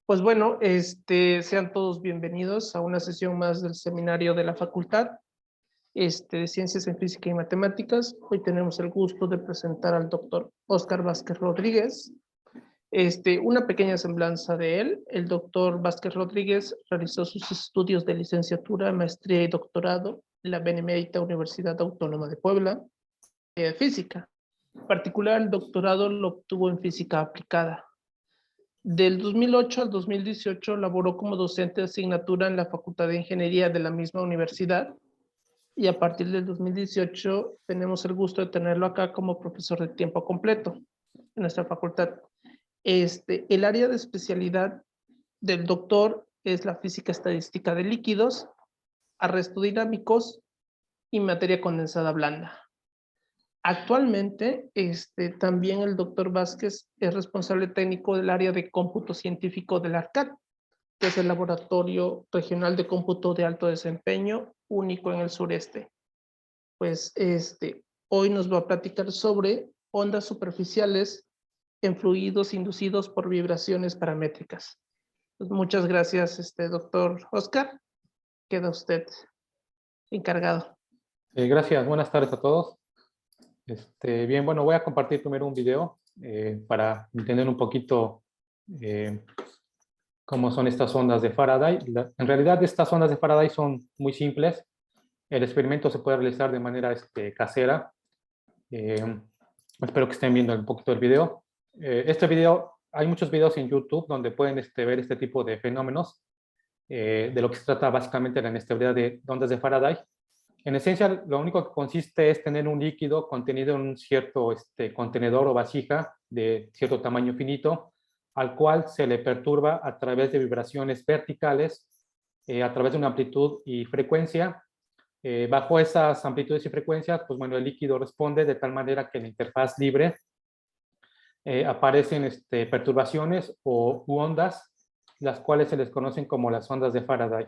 Pues bueno, sean todos bienvenidos a una sesión más del seminario de la facultad de Ciencias en Física y Matemáticas. Hoy tenemos el gusto de presentar al doctor Óscar Vázquez Rodríguez. Una pequeña semblanza de él. El doctor Vázquez Rodríguez realizó sus estudios de licenciatura, maestría y doctorado en la Benemérita Universidad Autónoma de Puebla, de Física. En particular, el doctorado lo obtuvo en Física Aplicada. Del 2008 al 2018 laboró como docente de asignatura en la Facultad de Ingeniería de la misma universidad y a partir del 2018 tenemos el gusto de tenerlo acá como profesor de tiempo completo en nuestra facultad. El área de especialidad del doctor es la física estadística de líquidos, arrestos dinámicos y materia condensada blanda. Actualmente, también el doctor Vázquez es responsable técnico del área de cómputo científico del ARCAD, que es el Laboratorio Regional de Cómputo de Alto Desempeño, único en el sureste. Pues hoy nos va a platicar sobre ondas superficiales en fluidos inducidos por vibraciones paramétricas. Pues muchas gracias, doctor Óscar. Queda usted encargado. Gracias, buenas tardes a todos. Bien, bueno, voy a compartir primero un video para entender un poquito cómo son estas ondas de Faraday. En realidad, estas ondas de Faraday son muy simples. El experimento se puede realizar de manera casera. Espero que estén viendo un poquito el video. Este video, hay muchos videos en YouTube donde pueden ver este tipo de fenómenos. De lo que se trata básicamente la inestabilidad de ondas de Faraday. En esencia, lo único que consiste es tener un líquido contenido en un cierto contenedor o vasija de cierto tamaño finito, al cual se le perturba a través de vibraciones verticales, a través de una amplitud y frecuencia. Bajo esas amplitudes y frecuencias, pues bueno, el líquido responde de tal manera que en la interfaz libre aparecen perturbaciones u ondas, las cuales se les conocen como las ondas de Faraday.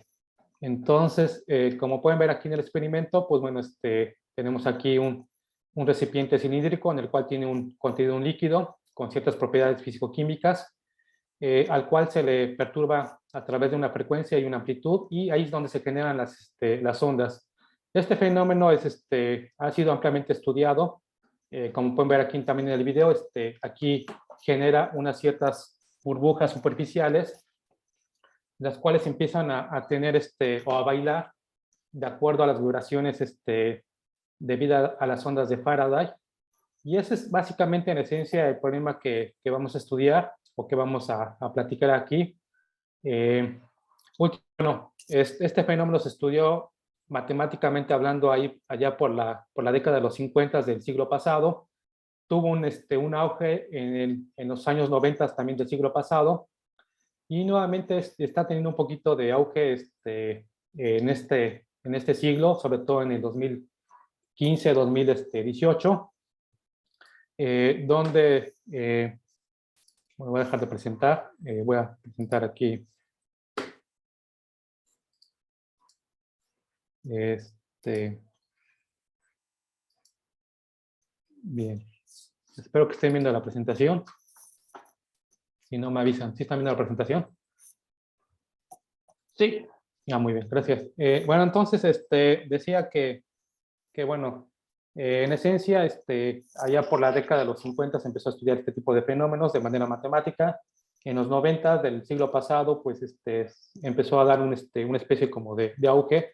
Entonces, como pueden ver aquí en el experimento, pues bueno, tenemos aquí un recipiente cilíndrico en el cual tiene contenido un líquido con ciertas propiedades físico-químicas, al cual se le perturba a través de una frecuencia y una amplitud, y ahí es donde se generan las ondas. Este fenómeno ha sido ampliamente estudiado. Como pueden ver aquí también en el video, aquí genera unas ciertas burbujas superficiales, las cuales empiezan a tener o a bailar de acuerdo a las vibraciones debido a las ondas de Faraday. Y ese es básicamente en esencia el problema que vamos a estudiar o que vamos a platicar aquí. Bueno, este fenómeno se estudió matemáticamente hablando allá por la década de los 50 del siglo pasado. Tuvo un auge en los años 90 también del siglo pasado. Y nuevamente está teniendo un poquito de auge en este siglo, sobre todo en el 2015, 2018, donde, bueno, voy a dejar de presentar, voy a presentar aquí, bien, espero que estén viendo la presentación. Si no me avisan, ¿sí están viendo la presentación? Sí. Muy bien, gracias. Bueno, entonces decía que bueno, en esencia, allá por la década de los 50 se empezó a estudiar este tipo de fenómenos de manera matemática. En los 90 del siglo pasado, pues empezó a dar una especie como de auge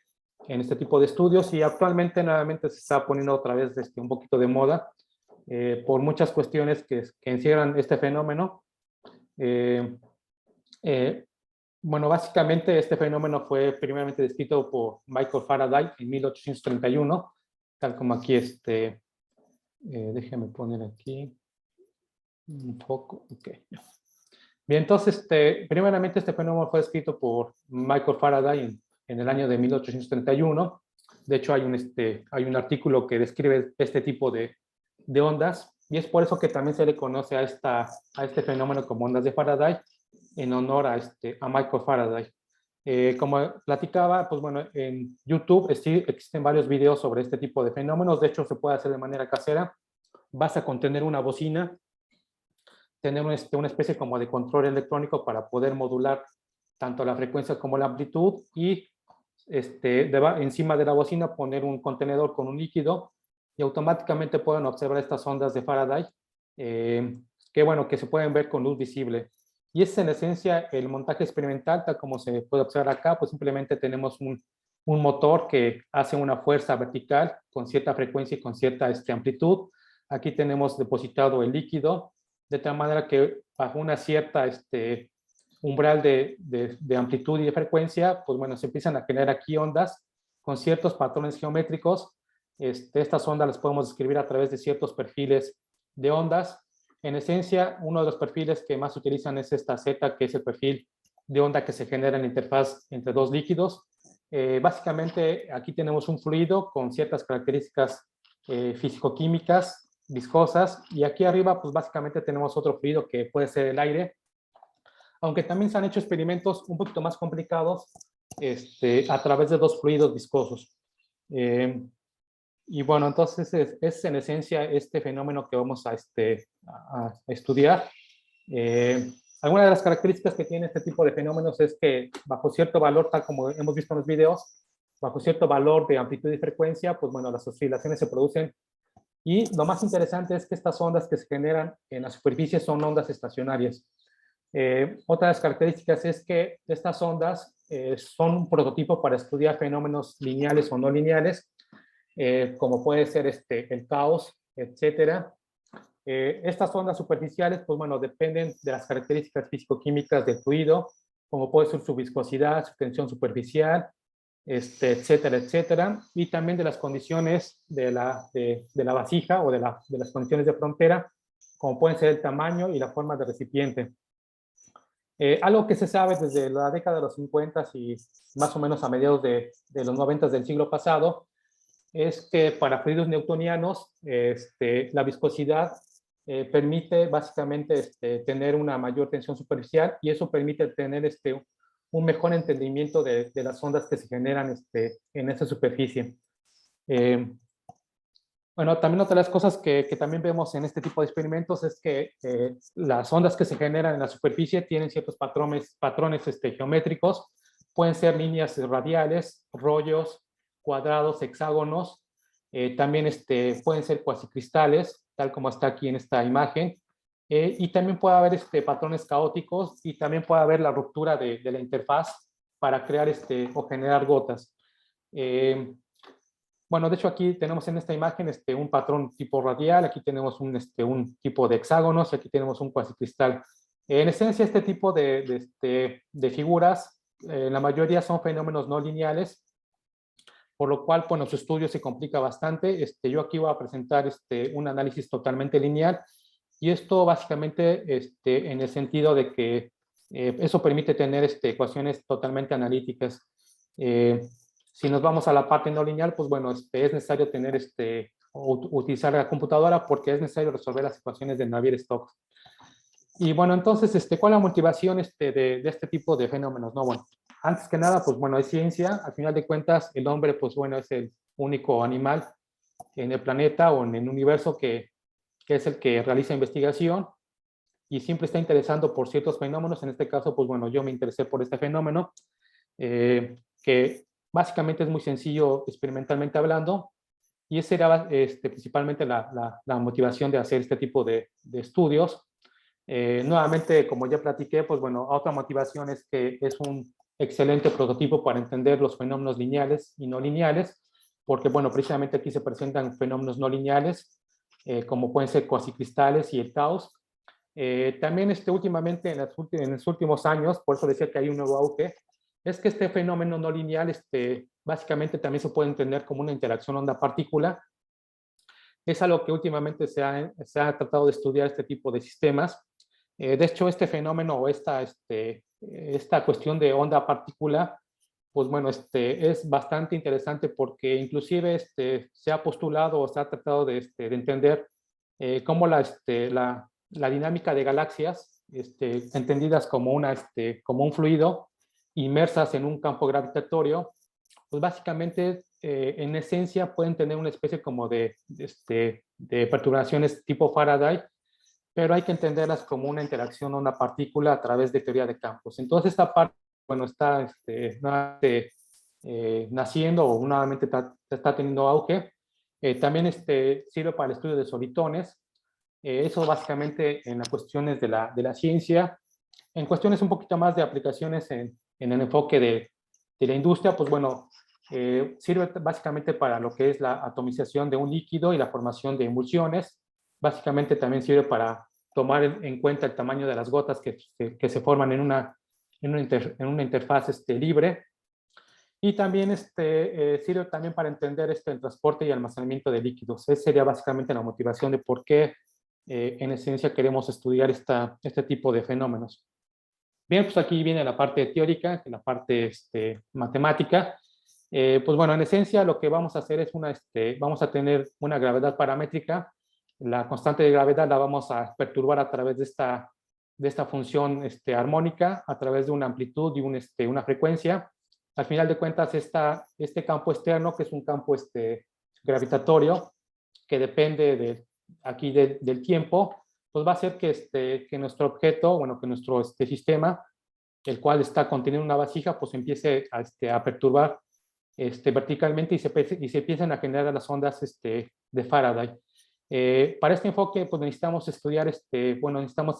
en este tipo de estudios, y actualmente nuevamente se está poniendo otra vez un poquito de moda por muchas cuestiones que encierran este fenómeno. Bueno, básicamente este fenómeno fue primeramente descrito por Michael Faraday en 1831, tal como aquí, déjeme poner aquí un poco, ok. Bien, entonces, primeramente este fenómeno fue descrito por Michael Faraday en el año de 1831. De hecho, hay un artículo que describe este tipo de ondas, y es por eso que también se le conoce a este fenómeno como ondas de Faraday, en honor a Michael Faraday. Como platicaba, pues bueno, en YouTube existen varios videos sobre este tipo de fenómenos. De hecho, se puede hacer de manera casera. Basta con tener una bocina, tener una especie como de control electrónico para poder modular tanto la frecuencia como la amplitud y encima de la bocina poner un contenedor con un líquido y automáticamente pueden observar estas ondas de Faraday que se pueden ver con luz visible. Y es en esencia el montaje experimental, tal como se puede observar acá, pues simplemente tenemos un motor que hace una fuerza vertical con cierta frecuencia y con cierta amplitud. Aquí tenemos depositado el líquido, de tal manera que bajo una cierta umbral de amplitud y de frecuencia, pues bueno, se empiezan a generar aquí ondas con ciertos patrones geométricos. Estas ondas las podemos describir a través de ciertos perfiles de ondas. En esencia, uno de los perfiles que más se utilizan es esta Z, que es el perfil de onda que se genera en la interfaz entre dos líquidos. Básicamente, aquí tenemos un fluido con ciertas características físico-químicas, viscosas, y aquí arriba, pues básicamente tenemos otro fluido que puede ser el aire, aunque también se han hecho experimentos un poquito más complicados a través de dos fluidos viscosos. Y bueno, entonces es en esencia este fenómeno que vamos a estudiar. Algunas de las características que tiene este tipo de fenómenos es que bajo cierto valor, tal como hemos visto en los videos, bajo cierto valor de amplitud y frecuencia, pues bueno, las oscilaciones se producen. Y lo más interesante es que estas ondas que se generan en la superficie son ondas estacionarias. Otra de las características es que estas ondas son un prototipo para estudiar fenómenos lineales o no lineales, como puede ser el caos, etcétera. Estas ondas superficiales, pues bueno, dependen de las características físico-químicas del fluido, como puede ser su viscosidad, su tensión superficial, etcétera, etcétera, y también de las condiciones de la vasija o de las condiciones de frontera, como pueden ser el tamaño y la forma de recipiente. Algo que se sabe desde la década de los 50 y más o menos a mediados de los 90 del siglo pasado, es que para fluidos newtonianos la viscosidad permite básicamente tener una mayor tensión superficial y eso permite tener un mejor entendimiento de las ondas que se generan en esa superficie. Bueno, también otra de las cosas que también vemos en este tipo de experimentos es que las ondas que se generan en la superficie tienen ciertos patrones geométricos, pueden ser líneas radiales, rollos, cuadrados, hexágonos, también pueden ser cuasicristales, tal como está aquí en esta imagen, y también puede haber patrones caóticos y también puede haber la ruptura de la interfaz para crear o generar gotas. Bueno, de hecho aquí tenemos en esta imagen un patrón tipo radial, aquí tenemos un tipo de hexágonos y aquí tenemos un cuasicristal. En esencia, este tipo de figuras, la mayoría son fenómenos no lineales, por lo cual, bueno, su estudio se complica bastante. Yo aquí voy a presentar un análisis totalmente lineal y esto básicamente en el sentido de que eso permite tener ecuaciones totalmente analíticas. Si nos vamos a la parte no lineal, pues bueno, es necesario tener utilizar la computadora porque es necesario resolver las ecuaciones de Navier-Stokes. Y bueno, entonces, ¿cuál es la motivación de este tipo de fenómenos? No, bueno, antes que nada, pues bueno, es ciencia. Al final de cuentas, el hombre, pues bueno, es el único animal en el planeta o en el universo que es el que realiza investigación y siempre está interesando por ciertos fenómenos. En este caso, pues bueno, yo me interesé por este fenómeno, que básicamente es muy sencillo experimentalmente hablando, y esa era principalmente la motivación de hacer este tipo de estudios. Nuevamente, como ya platiqué, pues bueno, otra motivación es que es un excelente prototipo para entender los fenómenos lineales y no lineales, porque bueno, precisamente aquí se presentan fenómenos no lineales, como pueden ser cuasicristales y el caos. También últimamente, en los últimos años, por eso decía que hay un nuevo auge, es que este fenómeno no lineal básicamente también se puede entender como una interacción onda-partícula. Es algo que últimamente se ha tratado de estudiar este tipo de sistemas. De hecho, este fenómeno o esta cuestión de onda-partícula, pues bueno, es bastante interesante porque inclusive se ha postulado o se ha tratado de entender cómo la dinámica de galaxias, entendidas como como un fluido, inmersas en un campo gravitatorio, pues básicamente en esencia pueden tener una especie como de perturbaciones tipo Faraday, pero hay que entenderlas como una interacción o una partícula a través de teoría de campos. Entonces, esta parte, bueno, está naciendo o nuevamente está teniendo auge. También sirve para el estudio de solitones. Eso básicamente en las cuestiones de la ciencia. En cuestiones un poquito más de aplicaciones en el enfoque de la industria, pues bueno, sirve básicamente para lo que es la atomización de un líquido y la formación de emulsiones. Básicamente también sirve para tomar en cuenta el tamaño de las gotas que se forman en una interfaz libre. Y también sirve también para entender el transporte y almacenamiento de líquidos. Esa sería básicamente la motivación de por qué en esencia queremos estudiar este tipo de fenómenos. Bien, pues aquí viene la parte teórica, la parte matemática. Pues bueno, en esencia lo que vamos a hacer es vamos a tener una gravedad paramétrica. La constante de gravedad la vamos a perturbar a través de esta función armónica, a través de una amplitud y una frecuencia. Al final de cuentas, este campo externo, que es un campo gravitatorio, que depende aquí del tiempo, pues va a hacer que nuestro objeto, bueno, que nuestro sistema, el cual está conteniendo una vasija, pues empiece a perturbar verticalmente y se empiezan a generar las ondas de Faraday. Para este enfoque, pues necesitamos estudiar, bueno, necesitamos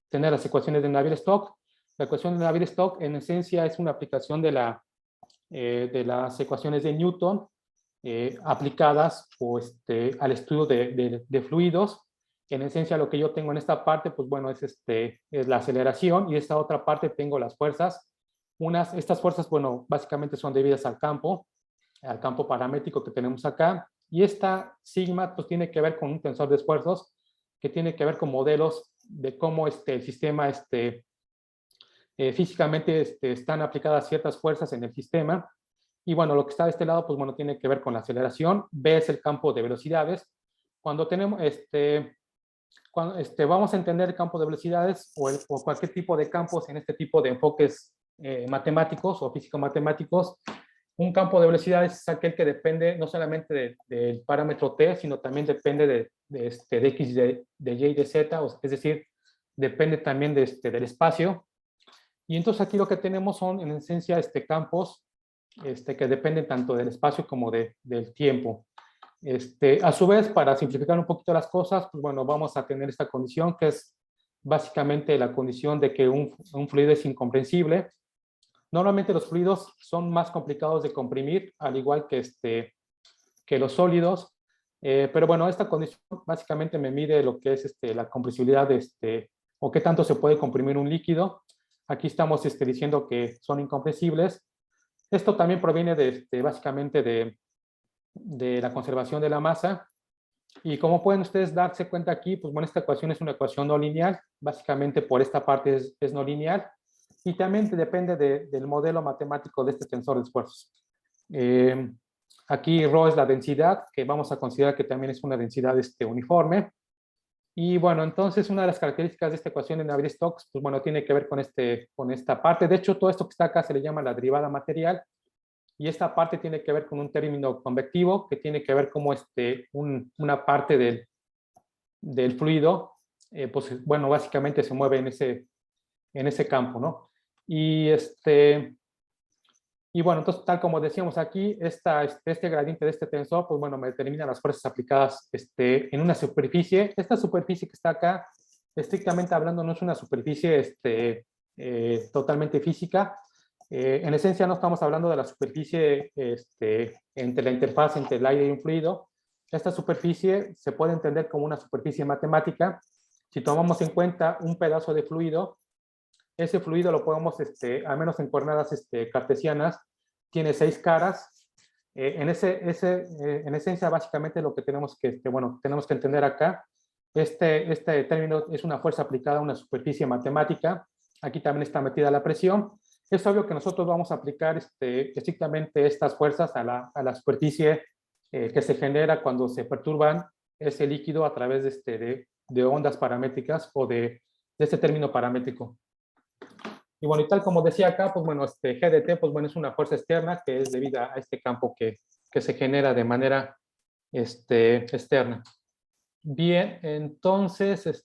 tener las ecuaciones de Navier-Stokes. La ecuación de Navier-Stokes, en esencia, es una aplicación de las ecuaciones de Newton aplicadas al estudio de fluidos. En esencia, lo que yo tengo en esta parte, pues bueno, es la aceleración, y esta otra parte tengo las fuerzas. Estas fuerzas, bueno, básicamente son debidas al campo paramétrico que tenemos acá, y esta sigma pues tiene que ver con un tensor de esfuerzos que tiene que ver con modelos de cómo el sistema físicamente están aplicadas ciertas fuerzas en el sistema. Y bueno, lo que está de este lado, pues bueno, tiene que ver con la aceleración. B es el campo de velocidades. Cuando tenemos vamos a entender el campo de velocidades o cualquier tipo de campos en este tipo de enfoques matemáticos o físico-matemáticos. Un campo de velocidades es aquel que depende no solamente del parámetro t, sino también depende de x, de y, de z, es decir, depende también del espacio. Y entonces aquí lo que tenemos son en esencia campos que dependen tanto del espacio como del tiempo. A su vez, para simplificar un poquito las cosas, pues bueno, vamos a tener esta condición que es básicamente la condición de que un fluido es incompresible. Normalmente los fluidos son más complicados de comprimir, al igual que los sólidos, pero bueno, esta condición básicamente me mide lo que es la compresibilidad o qué tanto se puede comprimir un líquido. Aquí estamos diciendo que son incompresibles. Esto también proviene básicamente de la conservación de la masa. Y como pueden ustedes darse cuenta aquí, pues bueno, esta ecuación es una ecuación no lineal. Básicamente por esta parte es no lineal. Y también depende del modelo matemático de este tensor de esfuerzos. Aquí Rho es la densidad, que vamos a considerar que también es una densidad uniforme. Y bueno, entonces una de las características de esta ecuación de Navier-Stokes, pues bueno, tiene que ver con esta parte. De hecho, todo esto que está acá se le llama la derivada material. Y esta parte tiene que ver con un término convectivo, que tiene que ver como una parte del fluido, pues bueno, básicamente se mueve en ese campo, ¿no? Y bueno, entonces, tal como decíamos aquí, este gradiente de este tensor, pues bueno, me determina las fuerzas aplicadas en una superficie. Esta superficie que está acá, estrictamente hablando, no es una superficie totalmente física. En esencia, no estamos hablando de la superficie entre la interfaz entre el aire y un fluido. Esta superficie se puede entender como una superficie matemática. Si tomamos en cuenta un pedazo de fluido, ese fluido lo podemos, al menos en coordenadas cartesianas, tiene 6 caras. En esencia, básicamente lo que tenemos que entender acá, este término es una fuerza aplicada a una superficie matemática. Aquí también está metida la presión. Es obvio que nosotros vamos a aplicar estrictamente estas fuerzas a la superficie que se genera cuando se perturban ese líquido a través de ondas paramétricas o de este término paramétrico. Y bueno, y tal como decía acá, pues bueno, G de T, pues bueno, es una fuerza externa que es debida a este campo que se genera de manera externa. Bien, entonces,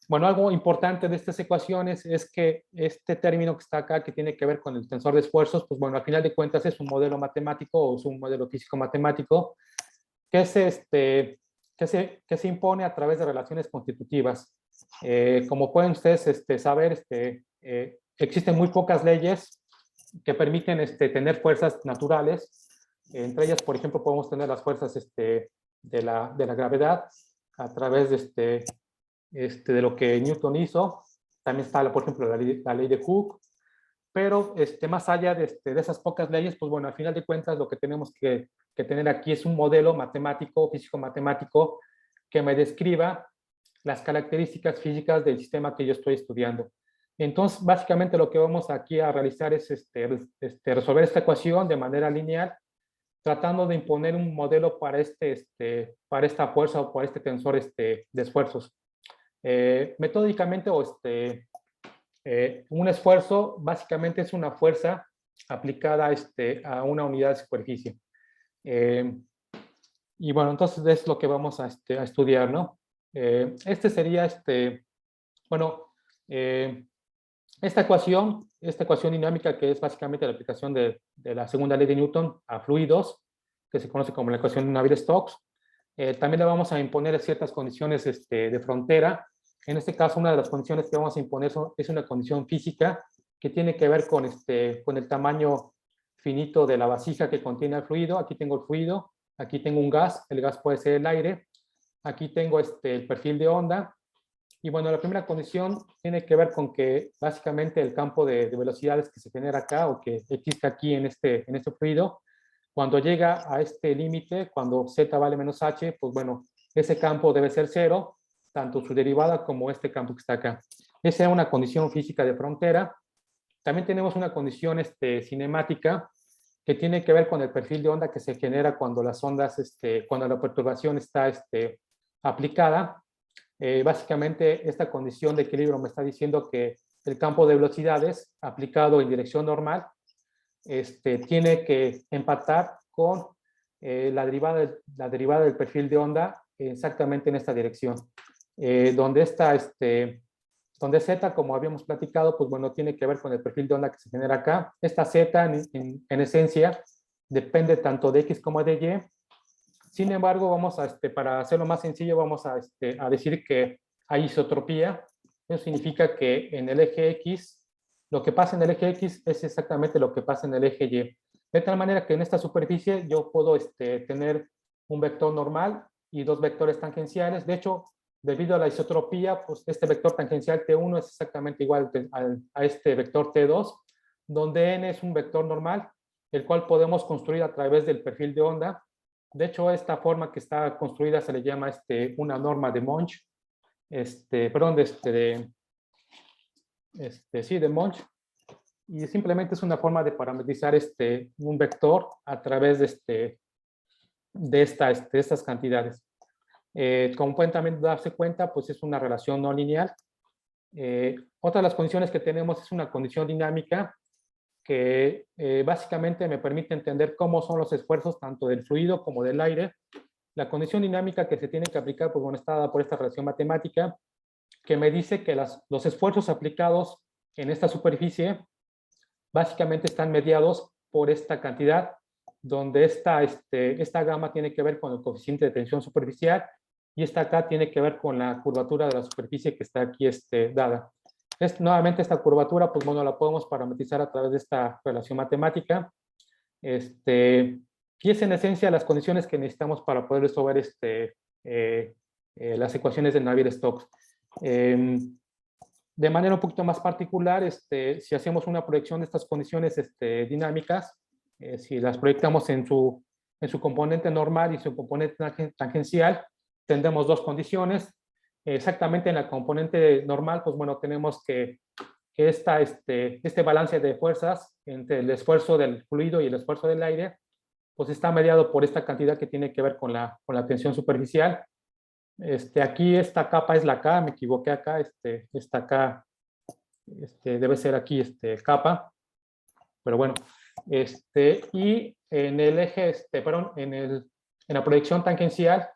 bueno, algo importante de estas ecuaciones es que este término que está acá, que tiene que ver con el tensor de esfuerzos, pues bueno, al final de cuentas es un modelo matemático o es un modelo físico-matemático que se impone a través de relaciones constitutivas. Como pueden ustedes saber, existen muy pocas leyes que permiten tener fuerzas naturales. Entre ellas, por ejemplo, podemos tener las fuerzas de la gravedad a través de lo que Newton hizo. También está, por ejemplo, la ley de Hooke. Pero más allá de esas pocas leyes, pues bueno, al final de cuentas lo que tenemos que tener aquí es un modelo matemático, físico-matemático, que me describa las características físicas del sistema que yo estoy estudiando. Entonces, básicamente lo que vamos aquí a realizar es resolver esta ecuación de manera lineal, tratando de imponer un modelo para, para esta fuerza o para este tensor de esfuerzos. Metódicamente, un esfuerzo básicamente es una fuerza aplicada a una unidad de superficie. Y bueno, entonces es lo que vamos a estudiar, ¿no? Sería, bueno, esta ecuación dinámica, que es básicamente la aplicación de la segunda ley de Newton a fluidos, que se conoce como la ecuación de Navier-Stokes. También le vamos a imponer ciertas condiciones de frontera. En este caso, una de las condiciones que vamos a imponer es una condición física que tiene que ver con el tamaño finito de la vasija que contiene el fluido. Aquí tengo el fluido, aquí tengo un gas, el gas puede ser el aire. Aquí tengo el perfil de onda. Y bueno, la primera condición tiene que ver con que básicamente el campo de velocidades que se genera acá o que existe aquí en este fluido, cuando llega a este límite, cuando z vale menos h, pues bueno, ese campo debe ser cero, tanto su derivada como este campo que está acá. Esa es una condición física de frontera. También tenemos una condición cinemática que tiene que ver con el perfil de onda que se genera cuando las ondas, cuando la perturbación está aplicada. Básicamente, esta condición de equilibrio me está diciendo que el campo de velocidades aplicado en dirección normal tiene que empatar con la derivada del perfil de onda exactamente en esta dirección. Donde z, como habíamos platicado, pues bueno, tiene que ver con el perfil de onda que se genera acá. Esta z, en esencia, depende tanto de x como de y. Sin embargo, vamos para hacerlo más sencillo, vamos a decir que hay isotropía. Eso significa que en el eje X, lo que pasa en el eje X es exactamente lo que pasa en el eje Y. De tal manera que en esta superficie yo puedo tener un vector normal y dos vectores tangenciales. De hecho, debido a la isotropía, pues este vector tangencial T1 es exactamente igual a este vector T2, donde N es un vector normal, el cual podemos construir a través del perfil de onda. De hecho, esta forma que está construida se le llama una norma de Monge, perdón, sí, de Monge, y simplemente es una forma de parametrizar un vector a través de estas cantidades. Como pueden también darse cuenta, pues es una relación no lineal. Otra de las condiciones que tenemos es una condición dinámica que básicamente me permite entender cómo son los esfuerzos tanto del fluido como del aire. La condición dinámica que se tiene que aplicar, pues bueno, está dada por esta relación matemática que me dice que los esfuerzos aplicados en esta superficie básicamente están mediados por esta cantidad, donde esta gama tiene que ver con el coeficiente de tensión superficial y esta acá tiene que ver con la curvatura de la superficie que está aquí dada. Nuevamente esta curvatura, pues bueno, la podemos parametrizar a través de esta relación matemática. Y es en esencia las condiciones que necesitamos para poder resolver las ecuaciones de Navier-Stokes. De manera un poquito más particular, si hacemos una proyección de estas condiciones dinámicas, si las proyectamos en su componente normal y su componente tangencial, tendremos dos condiciones. Exactamente en la componente normal, pues bueno, tenemos que este balance de fuerzas entre el esfuerzo del fluido y el esfuerzo del aire, pues está mediado por esta cantidad que tiene que ver con la tensión superficial. Aquí esta capa es la K, me equivoqué acá, esta K debe ser aquí capa, pero bueno, y en el eje, perdón, en la proyección tangencial,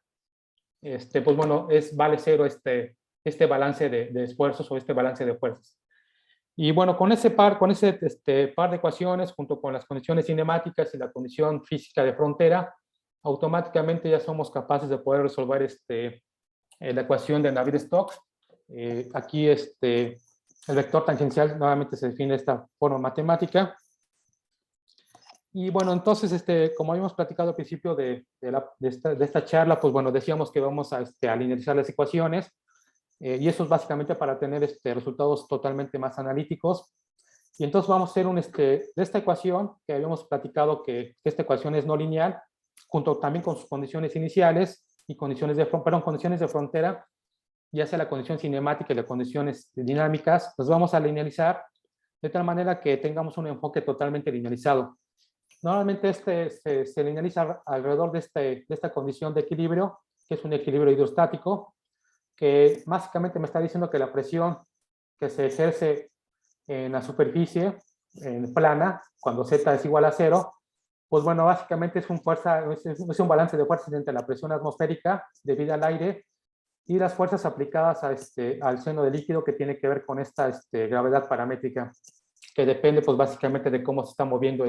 pues bueno, vale cero este balance de esfuerzos o este balance de fuerzas. Y bueno, con ese par de ecuaciones, junto con las condiciones cinemáticas y la condición física de frontera, automáticamente ya somos capaces de poder resolver la ecuación de Navier-Stokes. Aquí el vector tangencial nuevamente se define de esta forma matemática. Y bueno, entonces, como habíamos platicado al principio de esta charla, pues bueno, decíamos que vamos a linearizar las ecuaciones. Y eso es básicamente para tener resultados totalmente más analíticos. Y entonces vamos a hacer de esta ecuación, que habíamos platicado que esta ecuación es no lineal, junto también con sus condiciones iniciales y condiciones de frontera, ya sea la condición cinemática y las condiciones dinámicas, las vamos a linealizar de tal manera que tengamos un enfoque totalmente linealizado. Normalmente se linealiza alrededor de esta condición de equilibrio, que es un equilibrio hidrostático, que básicamente me está diciendo que la presión que se ejerce en la superficie plana, cuando z es igual a 0, pues bueno, básicamente es un balance de fuerzas entre la presión atmosférica debida al aire y las fuerzas aplicadas al seno del líquido, que tiene que ver con esta gravedad paramétrica, que depende pues básicamente de cómo se está moviendo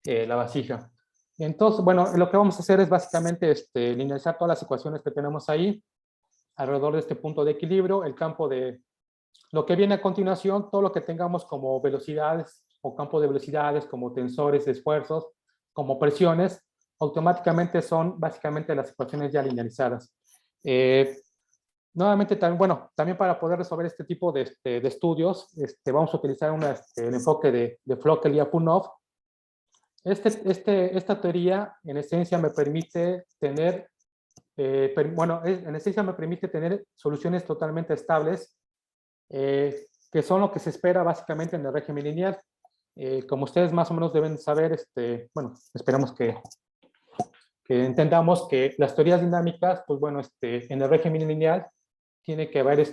la vasija. Entonces, bueno, lo que vamos a hacer es básicamente linealizar todas las ecuaciones que tenemos ahí alrededor de este punto de equilibrio. El campo de lo que viene a continuación, todo lo que tengamos como velocidades o campo de velocidades, como tensores de esfuerzos, como presiones, automáticamente son básicamente las ecuaciones ya linealizadas. Nuevamente, también para poder resolver este tipo de estudios, vamos a utilizar el enfoque de Flokel y Apunov. Esta teoría, en esencia, me permite tener, en esencia me permite tener soluciones totalmente estables, que son lo que se espera básicamente en el régimen lineal. Como ustedes más o menos deben saber, esperamos que entendamos que las teorías dinámicas, pues bueno, en el régimen lineal tiene que haber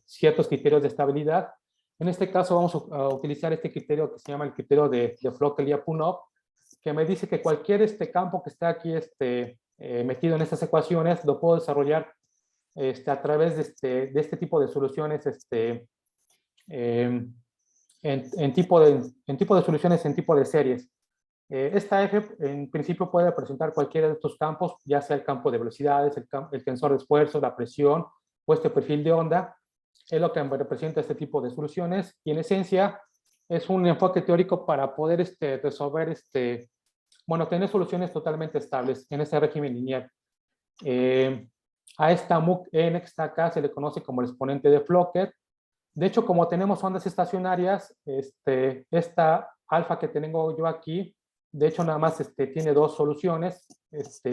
ciertos criterios de estabilidad. En este caso vamos a utilizar este criterio que se llama el criterio de Flokel y Apunov, que me dice que cualquier campo que está aquí metido en estas ecuaciones lo puedo desarrollar a través de este tipo de soluciones en tipo de soluciones en tipo de series. Esta F en principio puede representar cualquiera de estos campos, ya sea el campo de velocidades, el tensor de esfuerzo, la presión o este perfil de onda. Es lo que representa este tipo de soluciones, y en esencia es un enfoque teórico para poder resolver, tener soluciones totalmente estables en este régimen lineal. A esta MUC N que está acá se le conoce como el exponente de Floquet. De hecho, como tenemos ondas estacionarias, esta alfa que tengo yo aquí, de hecho nada más tiene dos soluciones.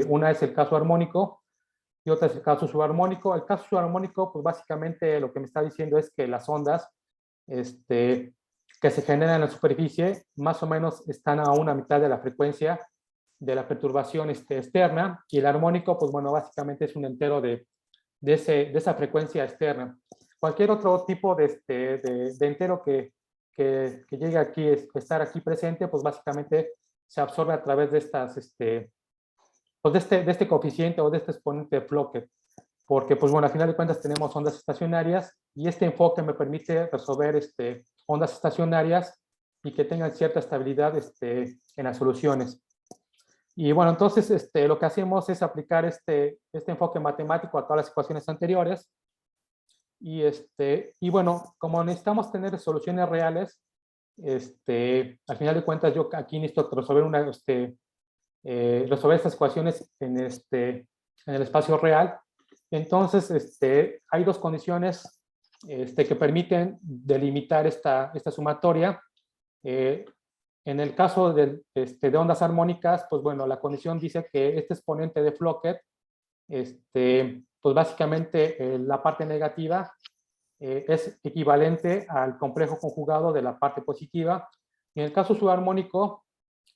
Una es el caso armónico y otra es el caso subarmónico. El caso subarmónico, pues básicamente lo que me está diciendo es que las ondas que se generan en la superficie más o menos están a una mitad de la frecuencia de la perturbación externa, y el armónico, pues bueno, básicamente es un entero de esa frecuencia externa. Cualquier otro tipo de entero que llegue aquí, estar aquí presente, pues básicamente se absorbe a través de pues de este coeficiente o de este exponente de Floquet, porque pues bueno, al final de cuentas tenemos ondas estacionarias, y este enfoque me permite resolver ondas estacionarias y que tengan cierta estabilidad en las soluciones. Y bueno, entonces lo que hacemos es aplicar este enfoque matemático a todas las ecuaciones anteriores. Y bueno, como necesitamos tener soluciones reales, al final de cuentas yo aquí necesito resolver resolver estas ecuaciones en el espacio real. Entonces, hay dos condiciones que permiten delimitar esta sumatoria. En el caso de ondas armónicas, pues bueno, la condición dice que este exponente de Floquet, pues básicamente la parte negativa es equivalente al complejo conjugado de la parte positiva. En el caso subarmónico,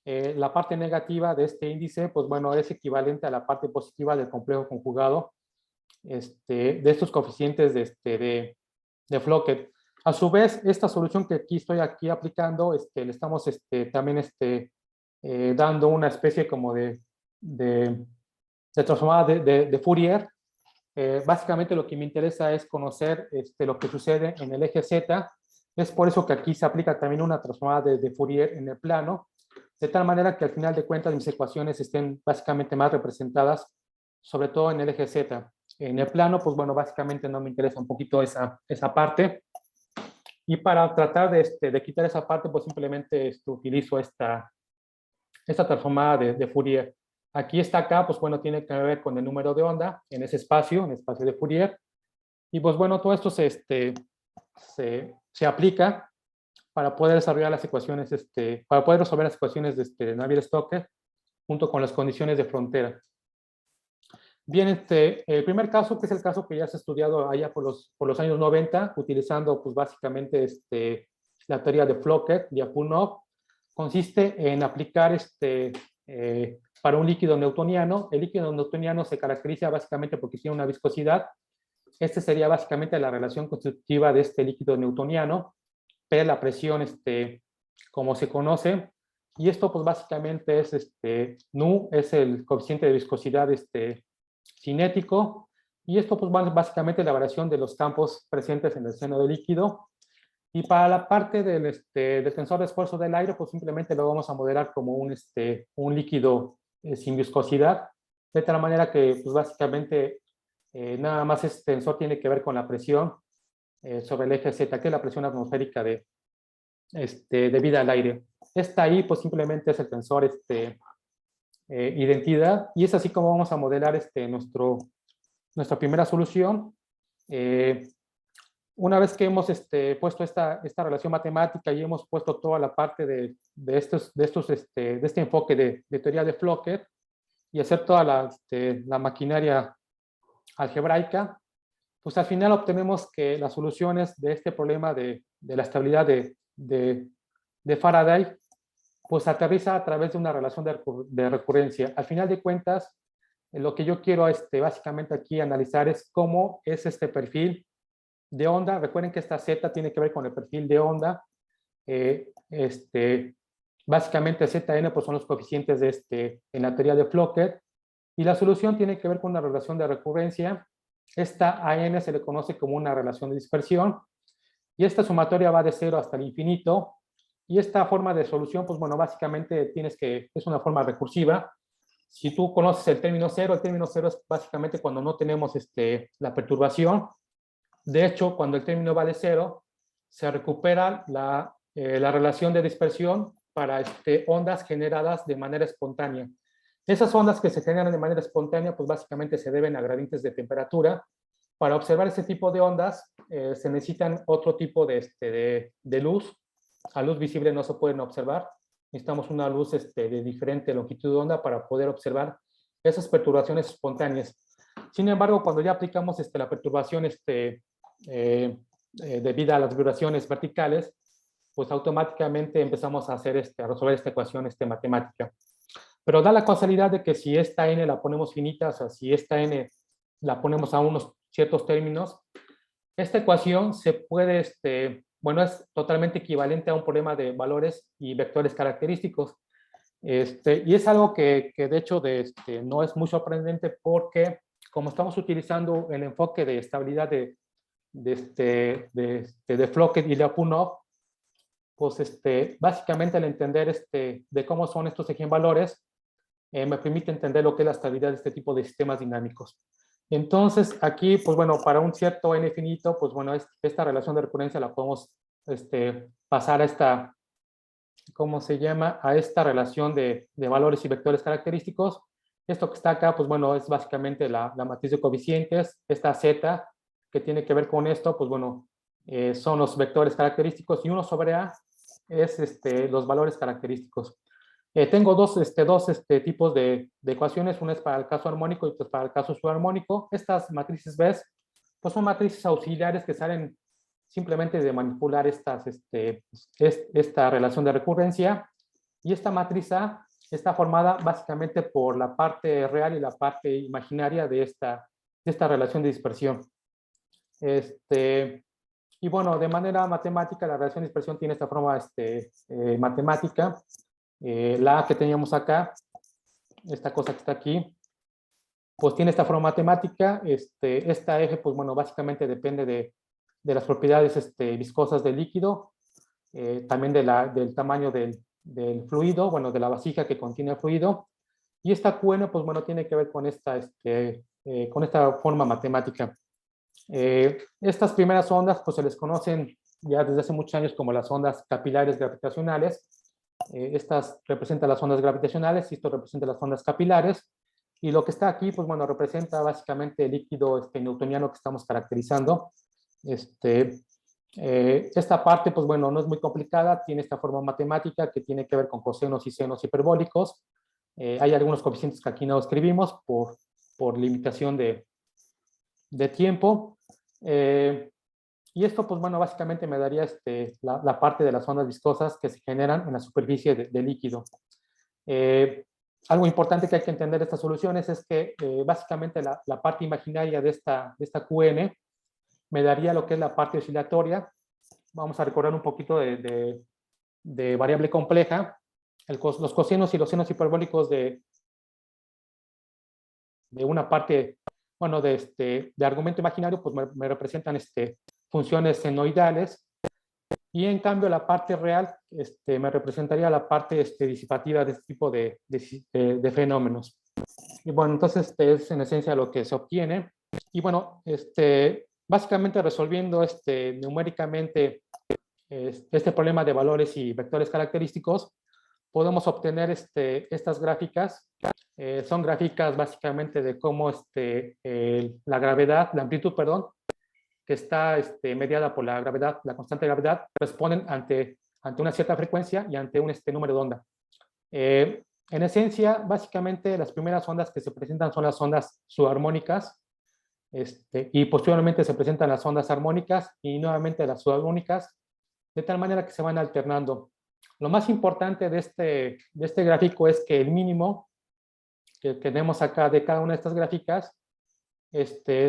la parte negativa de este índice, pues bueno, es equivalente a la parte positiva del complejo conjugado de estos coeficientes de Floquet. A su vez, esta solución que estoy aplicando, le estamos también dando una especie como de transformada de Fourier, Básicamente lo que me interesa es conocer lo que sucede en el eje Z. Es por eso que aquí se aplica también una transformada de Fourier en el plano, de tal manera que al final de cuentas mis ecuaciones estén básicamente más representadas, sobre todo en el eje Z. En el plano, pues bueno, básicamente no me interesa un poquito esa parte. Y para tratar de quitar esa parte, pues simplemente utilizo esta transformada de Fourier. Aquí está acá, pues bueno, tiene que ver con el número de onda en ese espacio, en el espacio de Fourier. Y pues bueno, todo esto se aplica para poder desarrollar las ecuaciones, para poder resolver las ecuaciones de Navier-Stokes junto con las condiciones de frontera. Bien, el primer caso, que es el caso que ya se ha estudiado allá por los años 90, utilizando pues básicamente la teoría de Floquet, de Lyapunov, consiste en aplicar para un líquido newtoniano. El líquido newtoniano se caracteriza básicamente porque tiene una viscosidad. Sería básicamente la relación constitutiva de este líquido newtoniano, P la presión, como se conoce, y esto pues básicamente es nu, es el coeficiente de viscosidad cinético, y esto pues básicamente la variación de los campos presentes en el seno del líquido. Y para la parte del tensor de esfuerzo del aire, pues simplemente lo vamos a modelar como un líquido sin viscosidad, de tal manera que pues básicamente nada más este tensor tiene que ver con la presión sobre el eje Z, que es la presión atmosférica debida al aire. Esta ahí pues simplemente es el tensor identidad, y es así como vamos a modelar nuestra primera solución. Una vez que hemos puesto esta relación matemática y hemos puesto toda la parte de este enfoque de teoría de Floquet y hacer toda la maquinaria algebraica, pues al final obtenemos que las soluciones de este problema de la estabilidad de Faraday, pues aterriza a través de una relación de recurrencia. Al final de cuentas, lo que yo quiero básicamente aquí analizar es cómo es este perfil de onda. Recuerden que esta Z tiene que ver con el perfil de onda. Básicamente Zn pues son los coeficientes en la teoría de Floquet, y la solución tiene que ver con una relación de recurrencia. Esta AN se le conoce como una relación de dispersión, y esta sumatoria va de 0 hasta el infinito, y esta forma de solución, pues bueno, básicamente es una forma recursiva. Si tú conoces el término cero es básicamente cuando no tenemos la perturbación. De hecho, cuando el término va de 0, se recupera la relación de dispersión para ondas generadas de manera espontánea. Esas ondas que se generan de manera espontánea, pues básicamente se deben a gradientes de temperatura. Para observar ese tipo de ondas, se necesitan otro tipo de luz. A luz visible no se pueden observar. Necesitamos una luz de diferente longitud de onda para poder observar esas espontáneas. Sin embargo, cuando ya aplicamos la perturbación debida a las vibraciones verticales, pues automáticamente empezamos a a resolver esta ecuación matemática. Pero da la casualidad de que si esta n la ponemos finita, o sea, si esta n la ponemos a unos ciertos términos, esta ecuación se puede, bueno, es totalmente equivalente a un problema de valores y vectores característicos. Y es algo que de hecho no es muy sorprendente, porque como estamos utilizando el enfoque de estabilidad de Floquet y Lyapunov, pues básicamente al entender de cómo son estos eigenvalores, me permite entender lo que es la estabilidad de este tipo de sistemas dinámicos. Entonces, aquí, pues bueno, para un cierto n finito, pues bueno, esta relación de recurrencia la podemos pasar a esta, ¿cómo se llama? A esta relación de valores y vectores característicos. Esto que está acá, pues bueno, es básicamente la matriz de coeficientes. Esta z, que tiene que ver con esto, pues bueno, son los vectores característicos, y 1 sobre a es los valores característicos. Tengo dos tipos de ecuaciones. Una es para el caso armónico y otra es para el caso subarmónico. Estas matrices B pues son matrices auxiliares que salen simplemente de manipular esta relación de recurrencia. Y esta matriz A está formada básicamente por la parte real y la parte imaginaria de esta relación de dispersión. Y bueno, de manera matemática, la relación de dispersión tiene esta forma matemática. La que teníamos acá, esta cosa que está aquí, pues tiene esta forma matemática. Esta F, pues bueno, básicamente depende de las propiedades viscosas del líquido, también del tamaño del fluido, bueno, de la vasija que contiene el fluido. Y esta QN, pues bueno, tiene que ver con esta forma matemática. Estas primeras ondas, pues se les conocen ya desde hace muchos años como las ondas capilares gravitacionales. Estas representan las ondas gravitacionales y esto representa las ondas capilares. Y lo que está aquí, pues bueno, representa básicamente el líquido newtoniano que estamos caracterizando. Esta parte, pues bueno, no es muy complicada, tiene esta forma matemática que tiene que ver con cosenos y senos hiperbólicos. Hay algunos coeficientes que aquí no escribimos por limitación de tiempo. Y esto, pues bueno, básicamente me daría la parte de las ondas viscosas que se generan en la superficie del líquido. Algo importante que hay que entender de estas soluciones es que básicamente la parte imaginaria de esta QN me daría lo que es la parte oscilatoria. Vamos a recordar un poquito de variable compleja. Los cosenos y los senos hiperbólicos de una parte, bueno, de argumento imaginario, pues me representan funciones senoidales. Y en cambio la parte real me representaría la parte disipativa de este tipo de fenómenos. Y bueno, entonces es en esencia lo que se obtiene. Y bueno, básicamente resolviendo numéricamente este problema de valores y vectores característicos, podemos obtener estas gráficas. Son gráficas básicamente de cómo la gravedad, la amplitud, perdón, que está mediada por la gravedad, la constante de gravedad, responden ante una cierta frecuencia y ante un número de onda. En esencia, básicamente las primeras ondas que se presentan son las ondas subarmónicas, y posteriormente se presentan las ondas armónicas y nuevamente las subarmónicas, de tal manera que se van alternando. Lo más importante de este gráfico es que el mínimo que tenemos acá de cada una de estas gráficas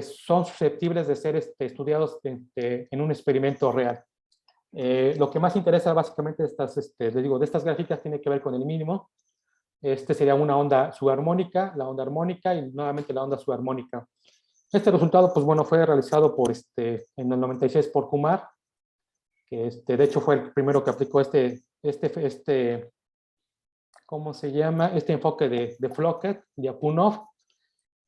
son susceptibles de ser estudiados en un experimento real. Lo que más interesa básicamente de estas gráficas tiene que ver con el mínimo. Sería una onda subarmónica, la onda armónica y nuevamente la onda subarmónica. Este resultado, pues bueno, fue realizado en el 96 por Kumar, que de hecho fue el primero que aplicó ¿cómo se llama? Este enfoque de Floquet, de Apunov.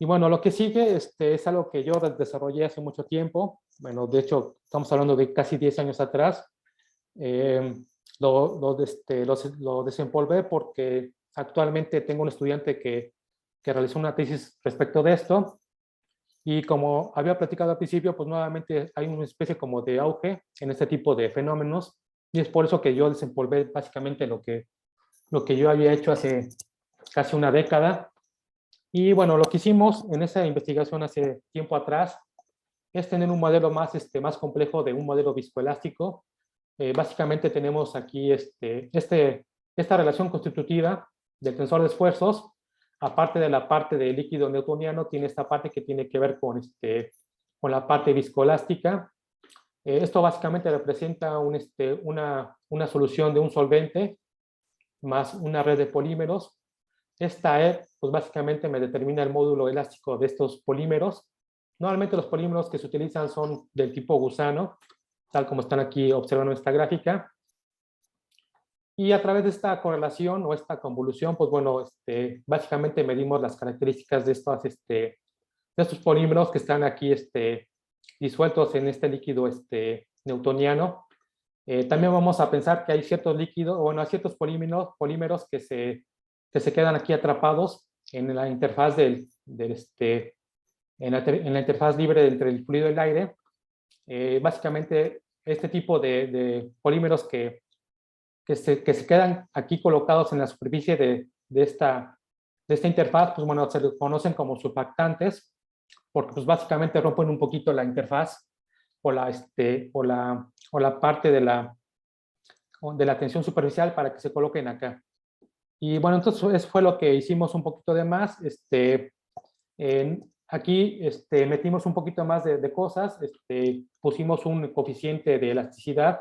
Y bueno, lo que sigue es algo que yo desarrollé hace mucho tiempo. Bueno, de hecho, estamos hablando de casi 10 años atrás. Lo desempolvé porque actualmente tengo un estudiante que realizó una tesis respecto de esto. Y como había platicado al principio, pues nuevamente hay una especie como de auge en este tipo de fenómenos. Y es por eso que yo desempolvé básicamente lo que yo había hecho hace casi una década. Y bueno, lo que hicimos en esa investigación hace tiempo atrás es tener un modelo más complejo de un modelo viscoelástico. Básicamente tenemos aquí esta relación constitutiva del tensor de esfuerzos. Aparte de la parte del líquido newtoniano, tiene esta parte que tiene que ver con la parte viscoelástica. Esto básicamente representa una solución de un solvente más una red de polímeros. Esta E, pues básicamente me determina el módulo elástico de estos polímeros. Normalmente los polímeros que se utilizan son del tipo gusano, tal como están aquí observando esta gráfica. Y a través de esta correlación o esta convolución, pues bueno, básicamente medimos las características de estos polímeros que están aquí disueltos en este líquido newtoniano. También vamos a pensar que hay ciertos líquidos, bueno, hay ciertos polímeros que se quedan aquí atrapados en la interfaz en la interfaz libre entre el fluido y el aire. Básicamente, este tipo de polímeros que se quedan aquí colocados en la superficie de esta interfaz, pues bueno, se les conocen como surfactantes, porque pues básicamente rompen un poquito la interfaz o la parte de la tensión superficial para que se coloquen acá. Y bueno, entonces eso fue lo que hicimos un poquito de más. Aquí metimos un poquito más de cosas. Pusimos un coeficiente de elasticidad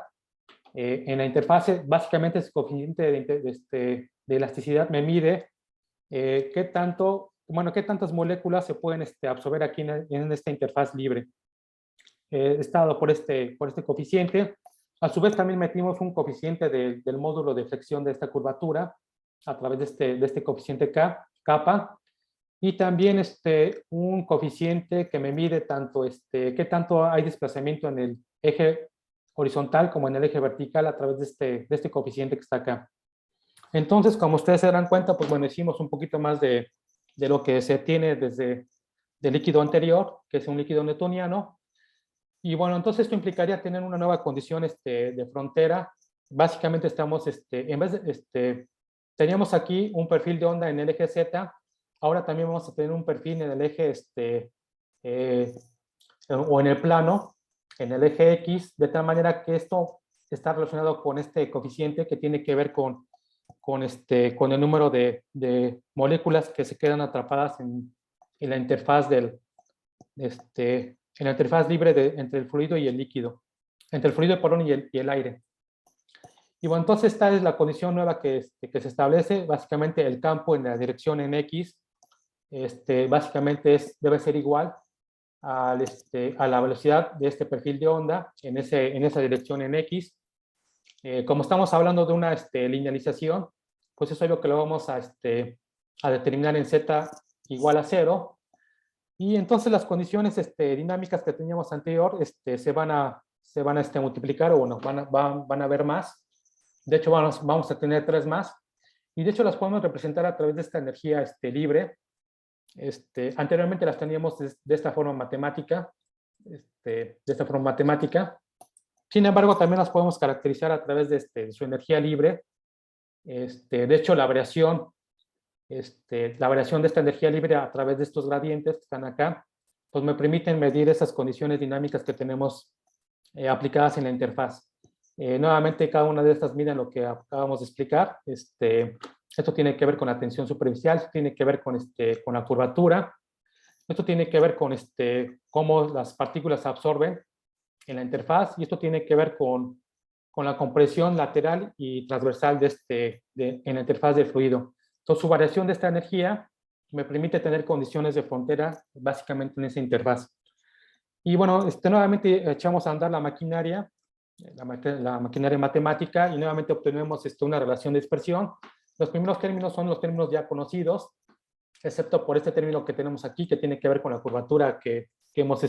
en la interfase. Básicamente ese coeficiente de elasticidad me mide qué tanto bueno, qué tantas moléculas se pueden absorber aquí en esta interfaz libre. Está dado por este coeficiente. A su vez también metimos un coeficiente del módulo de flexión de esta curvatura a través de este coeficiente kappa. Y también un coeficiente que me mide tanto qué tanto hay desplazamiento en el eje horizontal como en el eje vertical a través de este coeficiente que está acá. Entonces, como ustedes se darán cuenta, pues bueno, hicimos un poquito más de lo que se tiene desde el líquido anterior, que es un líquido newtoniano. Y bueno, entonces esto implicaría tener una nueva condición de frontera. Básicamente estamos, en vez de, teníamos aquí un perfil de onda en el eje Z, ahora también vamos a tener un perfil en el eje, o en el plano, en el eje X, de tal manera que esto está relacionado con este coeficiente que tiene que ver con el número de moléculas que se quedan atrapadas en la interfaz en la interfaz libre entre el fluido y el líquido, entre el fluido, perdón, y el aire. Y bueno, entonces esta es la condición nueva que se establece. Básicamente el campo en la dirección en X, básicamente debe ser igual a la velocidad de este perfil de onda en esa dirección en X. Como estamos hablando de una linealización, pues eso es lo que lo vamos a determinar en Z igual a 0. Y entonces las condiciones dinámicas que teníamos anterior se van a multiplicar, o bueno, van a haber más. De hecho, vamos a tener 3 más. Y de hecho las podemos representar a través de esta energía libre. Anteriormente las teníamos de esta forma matemática. Sin embargo, también las podemos caracterizar a través de su energía libre. De hecho, la variación de esta energía libre a través de estos gradientes que están acá, pues me permiten medir esas condiciones dinámicas que tenemos aplicadas en la interfaz. Nuevamente, cada una de estas miden lo que acabamos de explicar. Esto tiene que ver con la tensión superficial, esto tiene que ver con la curvatura, esto tiene que ver con cómo las partículas se absorben en la interfaz, y esto tiene que ver con la compresión lateral y transversal en la interfaz del fluido. Entonces, su variación de esta energía me permite tener condiciones de frontera básicamente en esa interfaz. Y bueno, nuevamente echamos a andar la maquinaria matemática, y nuevamente obtenemos una relación de dispersión. Los primeros términos son los términos ya conocidos, excepto por este término que tenemos aquí, que tiene que ver con la curvatura que hemos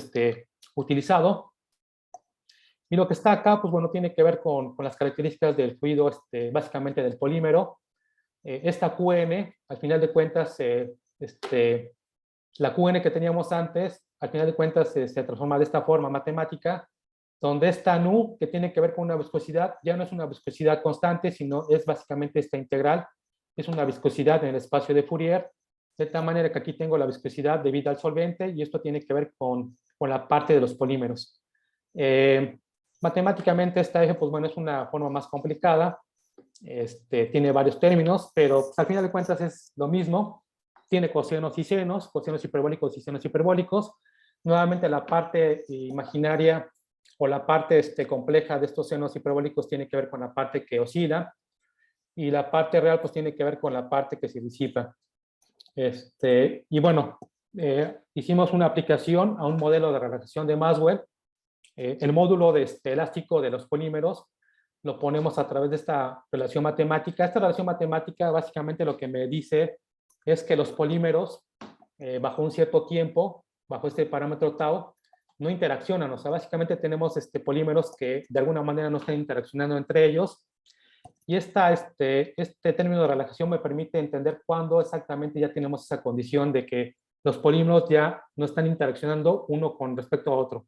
utilizado. Y lo que está acá, pues bueno, tiene que ver con las características del fluido, básicamente del polímero. Esta QN, al final de cuentas, la QN que teníamos antes, al final de cuentas se transforma de esta forma matemática, donde esta nu, que tiene que ver con una viscosidad, ya no es una viscosidad constante, sino es básicamente esta integral, es una viscosidad en el espacio de Fourier, de tal manera que aquí tengo la viscosidad debida al solvente, y esto tiene que ver con la parte de los polímeros. Matemáticamente esta eje, pues bueno, es una forma más complicada, tiene varios términos, pero pues, al final de cuentas es lo mismo. Tiene cosenos y senos, cosenos hiperbólicos y senos hiperbólicos. Nuevamente la parte imaginaria o la parte compleja de estos senos hiperbólicos tiene que ver con la parte que oscila, y la parte real pues tiene que ver con la parte que se disipa. Y bueno, hicimos una aplicación a un modelo de relajación de Maxwell. El módulo elástico de los polímeros lo ponemos a través de esta relación matemática. Esta relación matemática básicamente lo que me dice es que los polímeros, bajo un cierto tiempo, bajo este parámetro tau, no interaccionan. O sea, básicamente tenemos polímeros que de alguna manera no están interaccionando entre ellos. Y este término de relajación me permite entender cuándo exactamente ya tenemos esa condición de que los polímeros ya no están interaccionando uno con respecto a otro.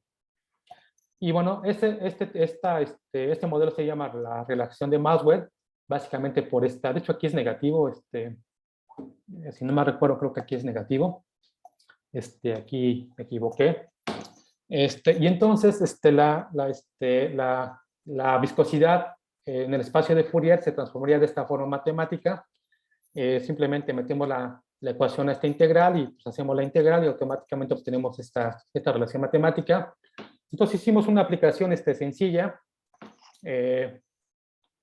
Y bueno, este modelo se llama la relajación de Maxwell, básicamente por esta. De hecho, aquí es negativo. Si no me recuerdo, creo que aquí es negativo. Aquí me equivoqué. Y entonces la viscosidad en el espacio de Fourier se transformaría de esta forma matemática. Simplemente metemos la ecuación a esta integral y pues hacemos la integral y automáticamente obtenemos esta relación matemática. Entonces hicimos una aplicación sencilla.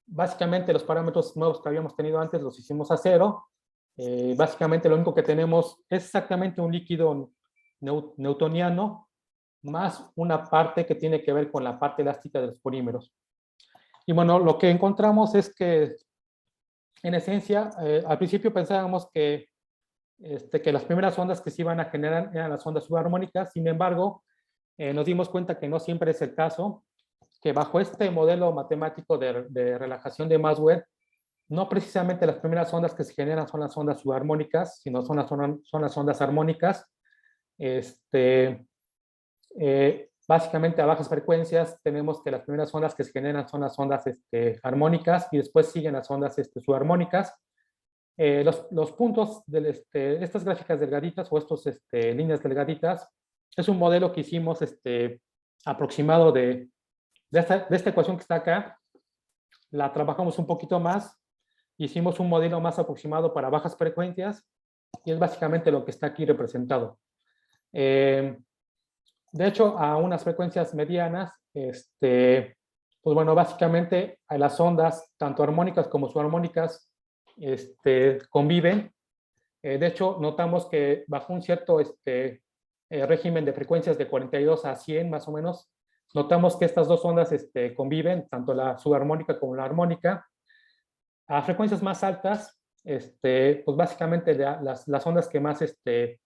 Básicamente los parámetros nuevos que habíamos tenido antes los hicimos a 0. Básicamente lo único que tenemos es exactamente un líquido newtoniano más una parte que tiene que ver con la parte elástica de los polímeros. Y bueno, lo que encontramos es que, en esencia, al principio pensábamos que las primeras ondas que se iban a generar eran las ondas subarmónicas. Sin embargo, nos dimos cuenta que no siempre es el caso, que bajo este modelo matemático de relajación de Maxwell, no precisamente las primeras ondas que se generan son las ondas subarmónicas, sino son las ondas armónicas. Básicamente a bajas frecuencias tenemos que las primeras ondas que se generan son las ondas armónicas y después siguen las ondas subarmónicas. Los puntos de estas gráficas delgaditas o estas líneas delgaditas es un modelo que hicimos aproximado de esta ecuación que está acá. La trabajamos un poquito más, hicimos un modelo más aproximado para bajas frecuencias y es básicamente lo que está aquí representado. De hecho, a unas frecuencias medianas, pues bueno, básicamente a las ondas, tanto armónicas como subarmónicas, conviven. De hecho, notamos que bajo un cierto régimen de frecuencias de 42 a 100 más o menos, notamos que estas dos ondas conviven, tanto la subarmónica como la armónica. A frecuencias más altas, pues básicamente las ondas que más se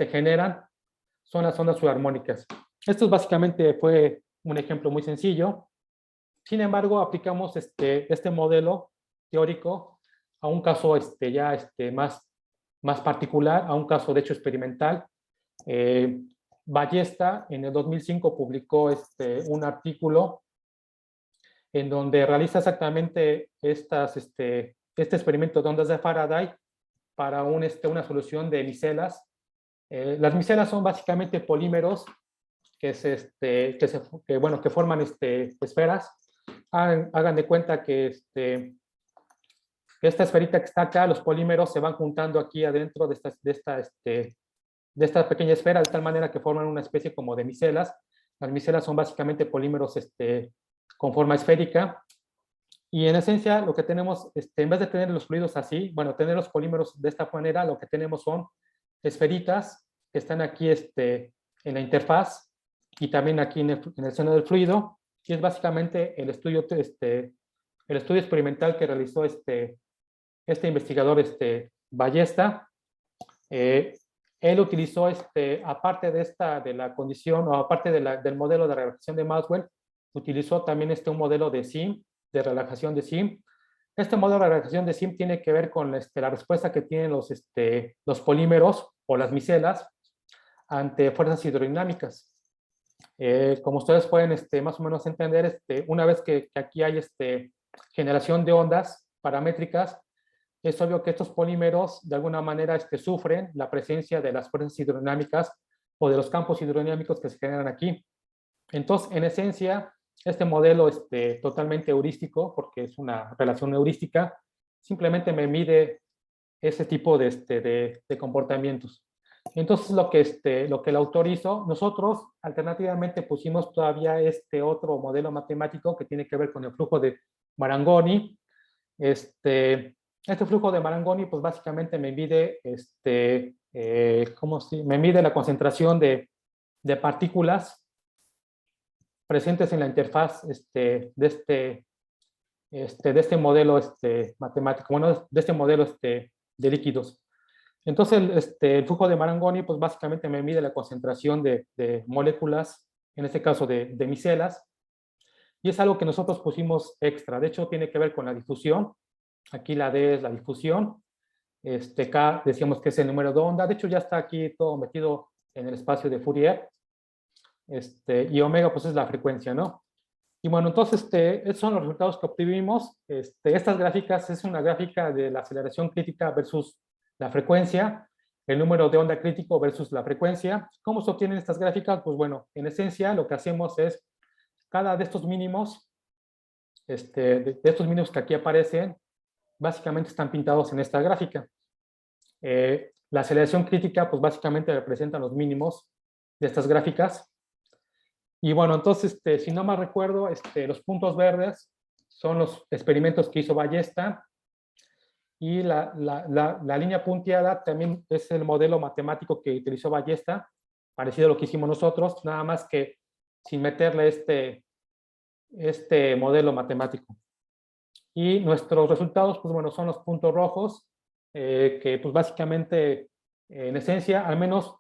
generan son las ondas subarmónicas. Esto básicamente fue un ejemplo muy sencillo. Sin embargo, aplicamos este modelo teórico a un caso ya más particular, a un caso de hecho experimental. Ballesta en el 2005 publicó un artículo en donde realiza exactamente este experimento de ondas de Faraday para una solución de micelas. Las micelas son básicamente polímeros que forman esferas. Hagan de cuenta que esta esferita que está acá, los polímeros se van juntando aquí adentro de esta pequeña esfera, de tal manera que forman una especie como de micelas. Las micelas son básicamente polímeros con forma esférica. Y en esencia lo que tenemos, en vez de tener los fluidos así, bueno, tener los polímeros de esta manera, lo que tenemos son esferitas que están aquí en la interfaz y también aquí en el seno del fluido. Y es básicamente el estudio experimental que realizó este investigador Ballesta. Él utilizó, aparte de la condición o aparte del modelo de relajación de Maxwell, utilizó también un modelo de SIM, de relajación de SIM. Este modelo de relajación de SIM tiene que ver con la respuesta que tienen los polímeros o las micelas ante fuerzas hidrodinámicas. Como ustedes pueden más o menos entender, una vez que aquí hay generación de ondas paramétricas, es obvio que estos polímeros de alguna manera sufren la presencia de las fuerzas hidrodinámicas o de los campos hidrodinámicos que se generan aquí. Entonces, en esencia, este modelo totalmente heurístico, porque es una relación heurística, simplemente me mide ese tipo de comportamientos. Entonces, lo que el autor hizo, nosotros alternativamente pusimos todavía otro modelo matemático que tiene que ver con el flujo de Marangoni. Este flujo de Marangoni, pues básicamente me mide, me mide la concentración de partículas presentes en la interfaz de este modelo matemático, bueno, de este modelo de líquidos. Entonces, el flujo de Marangoni, pues básicamente me mide la concentración de moléculas, en este caso de micelas, y es algo que nosotros pusimos extra. De hecho, tiene que ver con la difusión. Aquí la D es la difusión. K decíamos que es el número de onda. De hecho, ya está aquí todo metido en el espacio de Fourier. Y omega, pues es la frecuencia, ¿no? Y bueno, entonces, estos son los resultados que obtuvimos. Estas gráficas es una gráfica de la aceleración crítica versus la frecuencia, el número de onda crítico versus la frecuencia. ¿Cómo se obtienen estas gráficas? Pues bueno, en esencia, lo que hacemos es cada de estos mínimos, de estos mínimos que aquí aparecen, básicamente están pintados en esta gráfica. La aceleración crítica, pues básicamente representan los mínimos de estas gráficas. Y bueno, entonces, si no mal recuerdo, los puntos verdes son los experimentos que hizo Ballesta. Y la línea punteada también es el modelo matemático que utilizó Ballesta, parecido a lo que hicimos nosotros, nada más que sin meterle este modelo matemático. Y nuestros resultados, pues bueno, son los puntos rojos, que pues básicamente, en esencia, al menos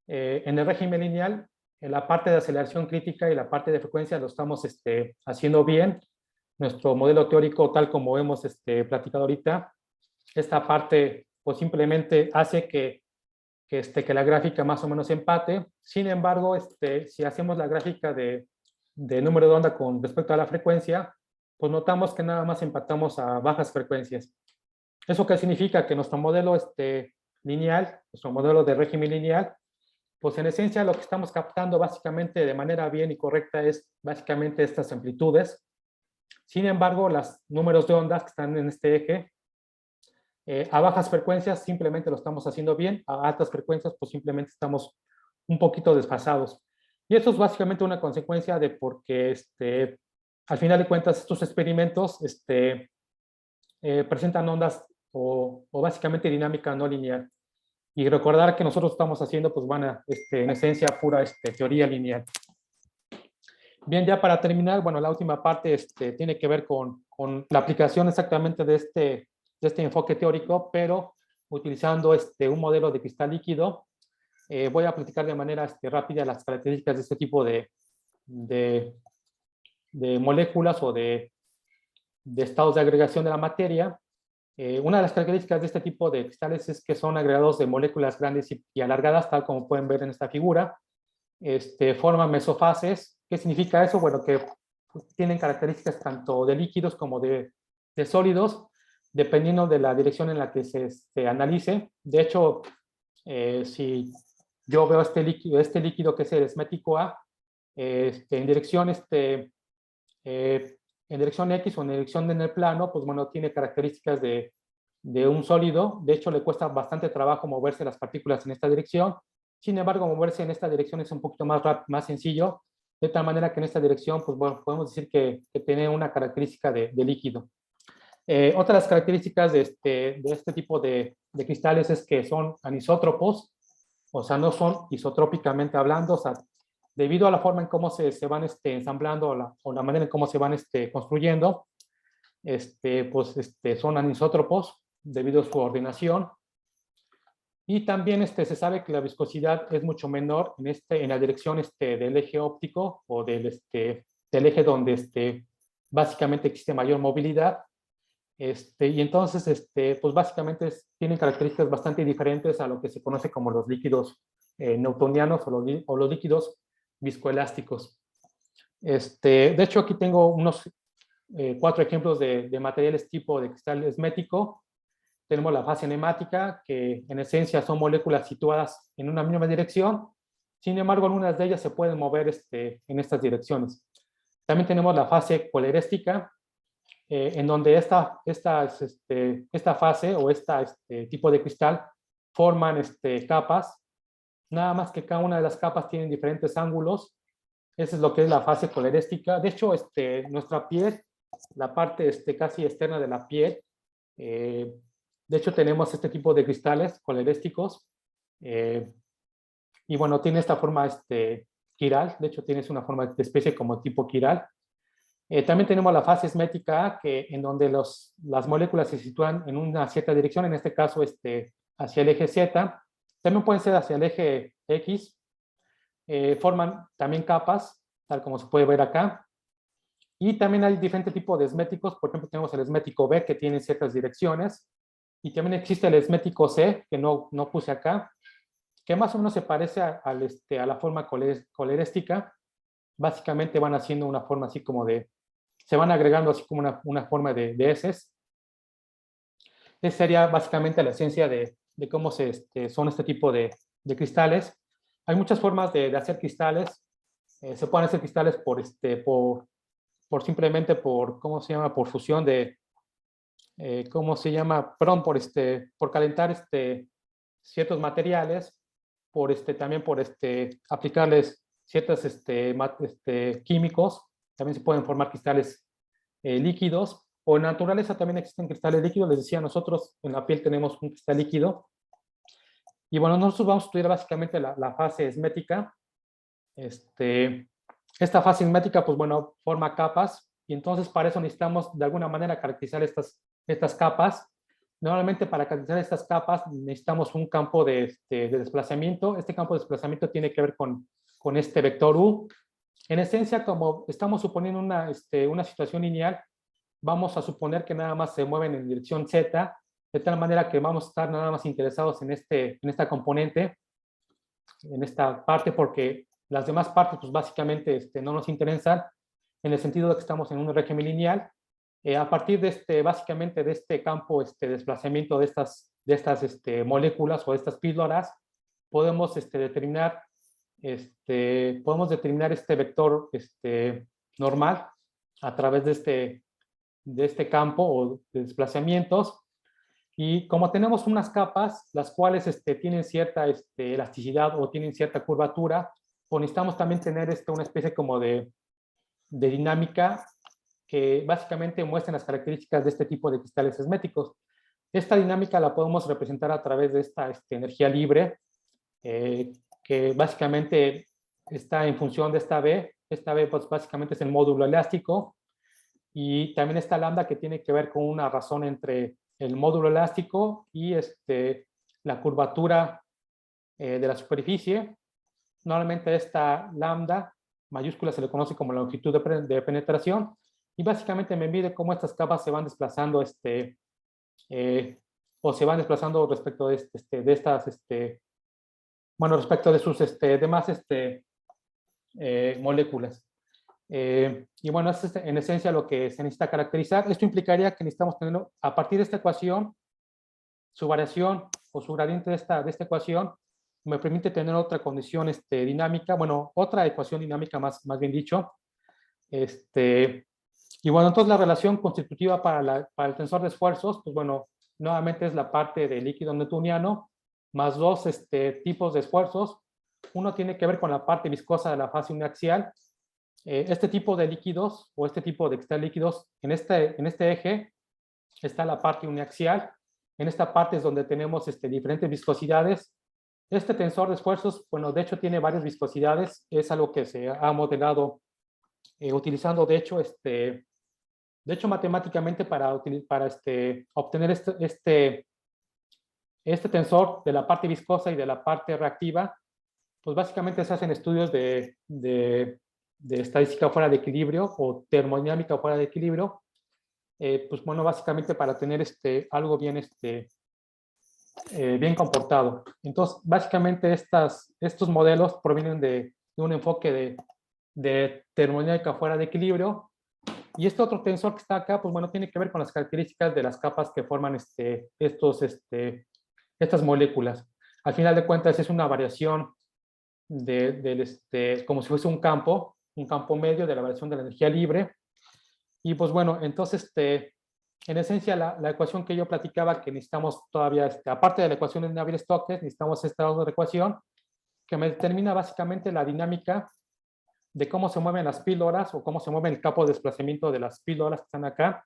en el régimen lineal, en la parte de aceleración crítica y la parte de frecuencia lo estamos haciendo bien. Nuestro modelo teórico, tal como hemos platicado ahorita, esta parte pues simplemente hace que la gráfica más o menos empate. Sin embargo, si hacemos la gráfica de número de onda con respecto a la frecuencia, pues notamos que nada más empatamos a bajas frecuencias. ¿Eso qué significa? Que nuestro modelo lineal, nuestro modelo de régimen lineal, pues en esencia lo que estamos captando básicamente de manera bien y correcta es básicamente estas amplitudes. Sin embargo, los números de ondas que están en este eje, a bajas frecuencias simplemente lo estamos haciendo bien, a altas frecuencias pues simplemente estamos un poquito desfasados. Y eso es básicamente una consecuencia de porque al final de cuentas estos experimentos presentan ondas o básicamente dinámica no lineal. Y recordar que nosotros estamos haciendo pues en esencia pura teoría lineal. Bien, ya para terminar, bueno, la última parte tiene que ver con la aplicación exactamente de este enfoque teórico, pero utilizando un modelo de cristal líquido. Voy a platicar de manera rápida las características de este tipo de moléculas o de estados de agregación de la materia. Una de las características de este tipo de cristales es que son agregados de moléculas grandes y alargadas, tal como pueden ver en esta figura. Forman mesofases. ¿Qué significa eso? Bueno, que tienen características tanto de líquidos como de sólidos, dependiendo de la dirección en la que se analice. De hecho, si yo veo este líquido que es el esmético A, en dirección X o en dirección en el plano, pues bueno, tiene características de un sólido. De hecho, le cuesta bastante trabajo moverse las partículas en esta dirección. Sin embargo, moverse en esta dirección es un poquito más sencillo, de tal manera que en esta dirección, pues bueno, podemos decir que tiene una característica de líquido. Otras características de este tipo de cristales es que son anisótropos, o sea, no son isotrópicamente hablando, o sea, debido a la forma en cómo se van ensamblando o la manera en cómo se van construyendo, pues son anisótropos debido a su ordenación. Y también se sabe que la viscosidad es mucho menor en la dirección del eje óptico o del eje donde básicamente existe mayor movilidad. Y entonces, pues básicamente tienen características bastante diferentes a lo que se conoce como los líquidos newtonianos o los líquidos viscoelásticos. De hecho, aquí tengo unos 4 ejemplos de materiales tipo de cristal esmético. Tenemos la fase nemática, que en esencia son moléculas situadas en una misma dirección. Sin embargo, algunas de ellas se pueden mover en estas direcciones. También tenemos la fase coleréstica, en donde esta fase o este tipo de cristal forman capas, nada más que cada una de las capas tienen diferentes ángulos. Esa es lo que es la fase coleréstica. De hecho, nuestra piel, la parte casi externa de la piel, de hecho tenemos este tipo de cristales colerésticos, y bueno, tiene esta forma quiral. De hecho, tienes una forma de especie como tipo quiral. También tenemos la fase esmética, en donde las moléculas se sitúan en una cierta dirección, en este caso hacia el eje Z. También pueden ser hacia el eje X. Forman también capas, tal como se puede ver acá. Y también hay diferentes tipos de esméticos. Por ejemplo, tenemos el esmético B, que tiene ciertas direcciones. Y también existe el esmético C, que no puse acá, que más o menos se parece a la forma coleréstica. Básicamente van haciendo una forma así como se van agregando así como una forma de heces. Esa sería básicamente la esencia de cómo son este tipo de cristales. Hay muchas formas de hacer cristales. Se pueden hacer cristales simplemente por, ¿cómo se llama? Por fusión ¿cómo se llama? Perdón, por calentar ciertos materiales, también por aplicarles ciertos químicos. También se pueden formar cristales líquidos. o en la naturaleza también existen cristales líquidos. Les decía, nosotros en la piel tenemos un cristal líquido. Y bueno, nosotros vamos a estudiar básicamente la fase esmética. Esta fase esmética, pues bueno, forma capas. Y entonces para eso necesitamos de alguna manera caracterizar estas capas. Normalmente para caracterizar estas capas necesitamos un campo de desplazamiento. Este campo de desplazamiento tiene que ver con este vector U. En esencia, como estamos suponiendo una situación lineal, vamos a suponer que nada más se mueven en dirección Z, de tal manera que vamos a estar nada más interesados en esta componente, en esta parte, porque las demás partes pues básicamente no nos interesan, en el sentido de que estamos en un régimen lineal. A partir de básicamente de este campo de desplazamiento de estas moléculas o de estas píldoras, podemos determinar este vector normal a través de este campo o de desplazamientos. Y como tenemos unas capas, las cuales tienen cierta elasticidad o tienen cierta curvatura, pues necesitamos también tener una especie como de dinámica que básicamente muestren las características de este tipo de cristales esméticos. Esta dinámica la podemos representar a través de esta energía libre, que básicamente está en función de esta B. Esta B pues básicamente es el módulo elástico, y también esta lambda que tiene que ver con una razón entre el módulo elástico y la curvatura de la superficie. Normalmente esta lambda mayúscula se le conoce como la longitud de penetración, y básicamente me mide cómo estas capas se van desplazando o se van desplazando respecto de respecto de sus demás moléculas. Y bueno, es en esencia lo que se necesita caracterizar. Esto implicaría que necesitamos tener, a partir de esta ecuación, su variación o su gradiente de esta ecuación me permite tener otra condición dinámica, bueno, otra ecuación dinámica más bien dicho. Y bueno, entonces la relación constitutiva para el tensor de esfuerzos, pues bueno, nuevamente es la parte del líquido newtoniano más dos tipos de esfuerzos. Uno tiene que ver con la parte viscosa de la fase uniaxial. Este tipo de líquidos o este tipo de cristal líquidos, en este eje está la parte uniaxial. En esta parte es donde tenemos diferentes viscosidades. Este tensor de esfuerzos, bueno, de hecho tiene varias viscosidades. Es algo que se ha modelado utilizando, de hecho matemáticamente para obtener este tensor de la parte viscosa y de la parte reactiva. Pues básicamente se hacen estudios de estadística fuera de equilibrio o termodinámica fuera de equilibrio, pues bueno, básicamente para tener algo bien, bien comportado. Entonces, básicamente estos modelos provienen de un enfoque de termodinámica fuera de equilibrio, y este otro tensor que está acá, pues bueno, tiene que ver con las características de las capas que forman estas moléculas. Al final de cuentas es una variación como si fuese un campo medio de la variación de la energía libre. Y pues bueno, entonces en esencia la ecuación que yo platicaba que necesitamos todavía, aparte de la ecuación de Navier-Stokes, necesitamos esta otra ecuación que me determina básicamente la dinámica de cómo se mueven las píldoras o cómo se mueve el campo de desplazamiento de las píldoras que están acá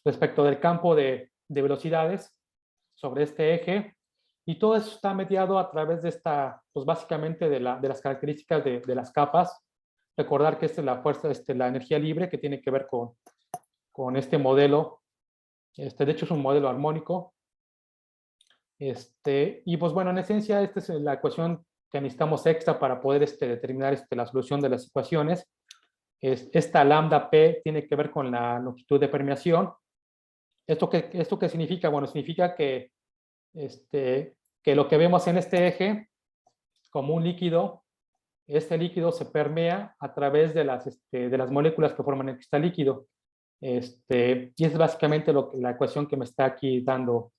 respecto del campo de velocidades sobre este eje. Y todo eso está mediado a través de pues básicamente de las características de las capas. Recordar que esta es la fuerza, la energía libre, que tiene que ver con este modelo. De hecho es un modelo armónico. Y pues bueno, en esencia esta es la ecuación que necesitamos extra para poder determinar la solución de las ecuaciones. Esta lambda P tiene que ver con la longitud de permeación. ¿Esto qué significa? Bueno, significa que lo que vemos en este eje como un líquido, este líquido se permea a través de las moléculas que forman el cristal líquido. Y es básicamente la ecuación que me está aquí dando,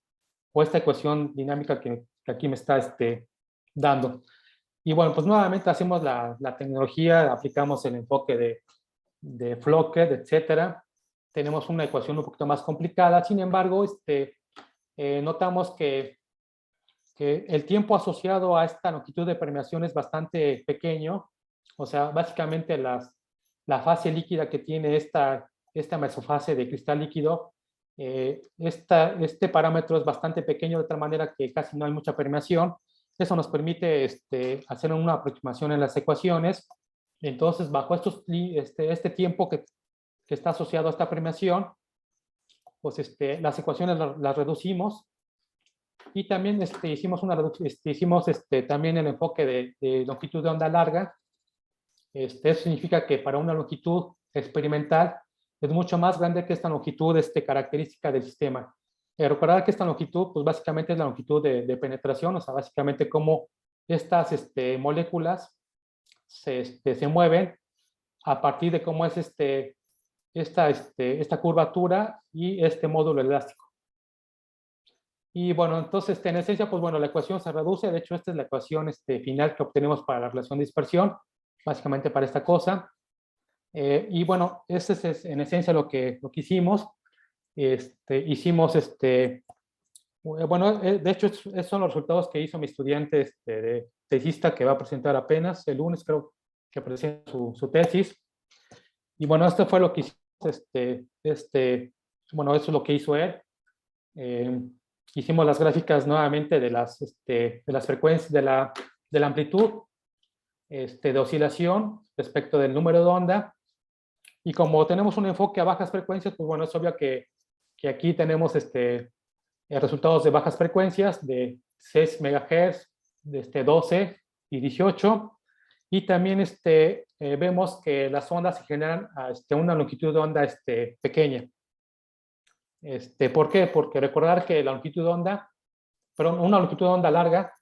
o esta ecuación dinámica que aquí me está dando. Y bueno, pues nuevamente hacemos la tecnología, aplicamos el enfoque de Floquet, etcétera. Tenemos una ecuación un poquito más complicada. Sin embargo, notamos que el tiempo asociado a esta longitud de permeación es bastante pequeño. O sea, básicamente la fase líquida que tiene esta esta mesofase de cristal líquido, este parámetro es bastante pequeño de tal manera que casi no hay mucha permeación. Eso nos permite hacer una aproximación en las ecuaciones. Entonces, bajo este tiempo que está asociado a esta permeación, pues las ecuaciones las reducimos. Y también hicimos también el enfoque de longitud de onda larga. Eso significa que para una longitud experimental es mucho más grande que esta longitud característica del sistema. Recordar que esta longitud, pues básicamente es la longitud de penetración, o sea, básicamente cómo estas moléculas se mueven a partir de cómo es esta curvatura y este módulo elástico. Y bueno, entonces en esencia, pues bueno, la ecuación se reduce. De hecho, esta es la ecuación final que obtenemos para la relación de dispersión, básicamente para esta cosa. Y bueno, ese es en esencia lo que hicimos. Hicimos, bueno, de hecho, esos son los resultados que hizo mi estudiante de tesista, que va a presentar apenas el lunes, creo que presenta su tesis. Y bueno, esto fue lo que hicimos, bueno, eso es lo que hizo él. Hicimos las gráficas nuevamente de las frecuencias, de la amplitud de oscilación respecto del número de onda. Y como tenemos un enfoque a bajas frecuencias, pues bueno, es obvio que aquí tenemos resultados de bajas frecuencias de 6 MHz, de 12 y 18. Y también vemos que las ondas se generan a una longitud de onda pequeña. ¿Por qué? Porque recordar que la longitud de onda, perdón, una longitud de onda larga,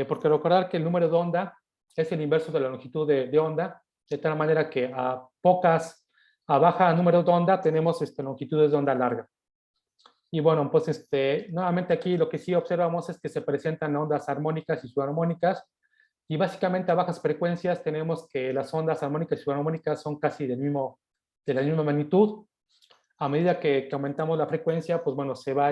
porque recordar que el número de onda es el inverso de la longitud de onda, de tal manera que a baja número de onda tenemos longitudes de onda larga. Y bueno, pues nuevamente aquí lo que sí observamos es que se presentan ondas armónicas y subarmónicas, y básicamente a bajas frecuencias tenemos que las ondas armónicas y subarmónicas son casi de la misma magnitud. A medida que aumentamos la frecuencia, pues bueno, se va,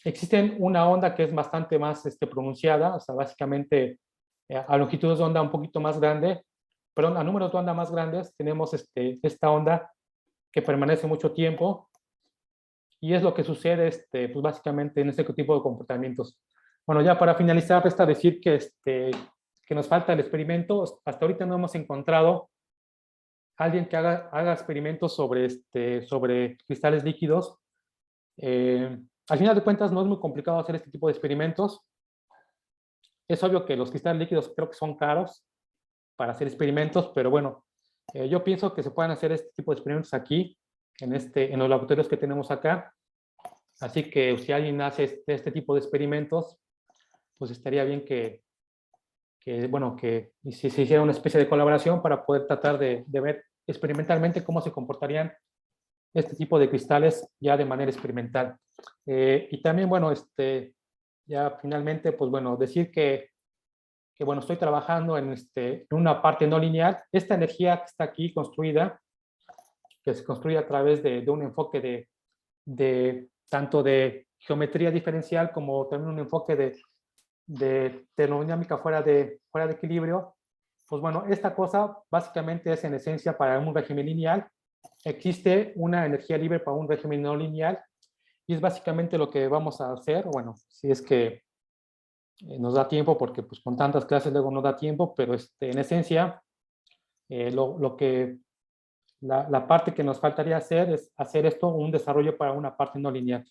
existen una onda que es bastante más pronunciada, o sea, básicamente a longitudes de onda un poquito más grande, perdón, a números de onda más grandes, tenemos esta onda que permanece mucho tiempo, y es lo que sucede, pues básicamente en este tipo de comportamientos. Bueno, ya para finalizar, resta decir que nos falta el experimento. Hasta ahorita no hemos encontrado alguien que haga experimentos sobre cristales líquidos. Al final de cuentas, no es muy complicado hacer este tipo de experimentos. Es obvio que los cristales líquidos creo que son caros para hacer experimentos, pero bueno, yo pienso que se pueden hacer este tipo de experimentos aquí, en los laboratorios que tenemos acá. Así que si alguien hace este tipo de experimentos, pues estaría bien que se hiciera una especie de colaboración para poder tratar de ver experimentalmente cómo se comportarían este tipo de cristales ya de manera experimental. Y también, bueno, ya finalmente, pues bueno, decir que bueno, estoy trabajando en una parte no lineal. Esta energía que está aquí construida, que se construye a través de un enfoque tanto de geometría diferencial como también un enfoque de termodinámica fuera de equilibrio, pues bueno, esta cosa básicamente es en esencia para un régimen lineal. Existe una energía libre para un régimen no lineal, y es básicamente lo que vamos a hacer. Bueno, si es que nos da tiempo, porque pues con tantas clases luego no da tiempo, pero en esencia la parte que nos faltaría hacer es hacer esto un desarrollo para una parte no lineal.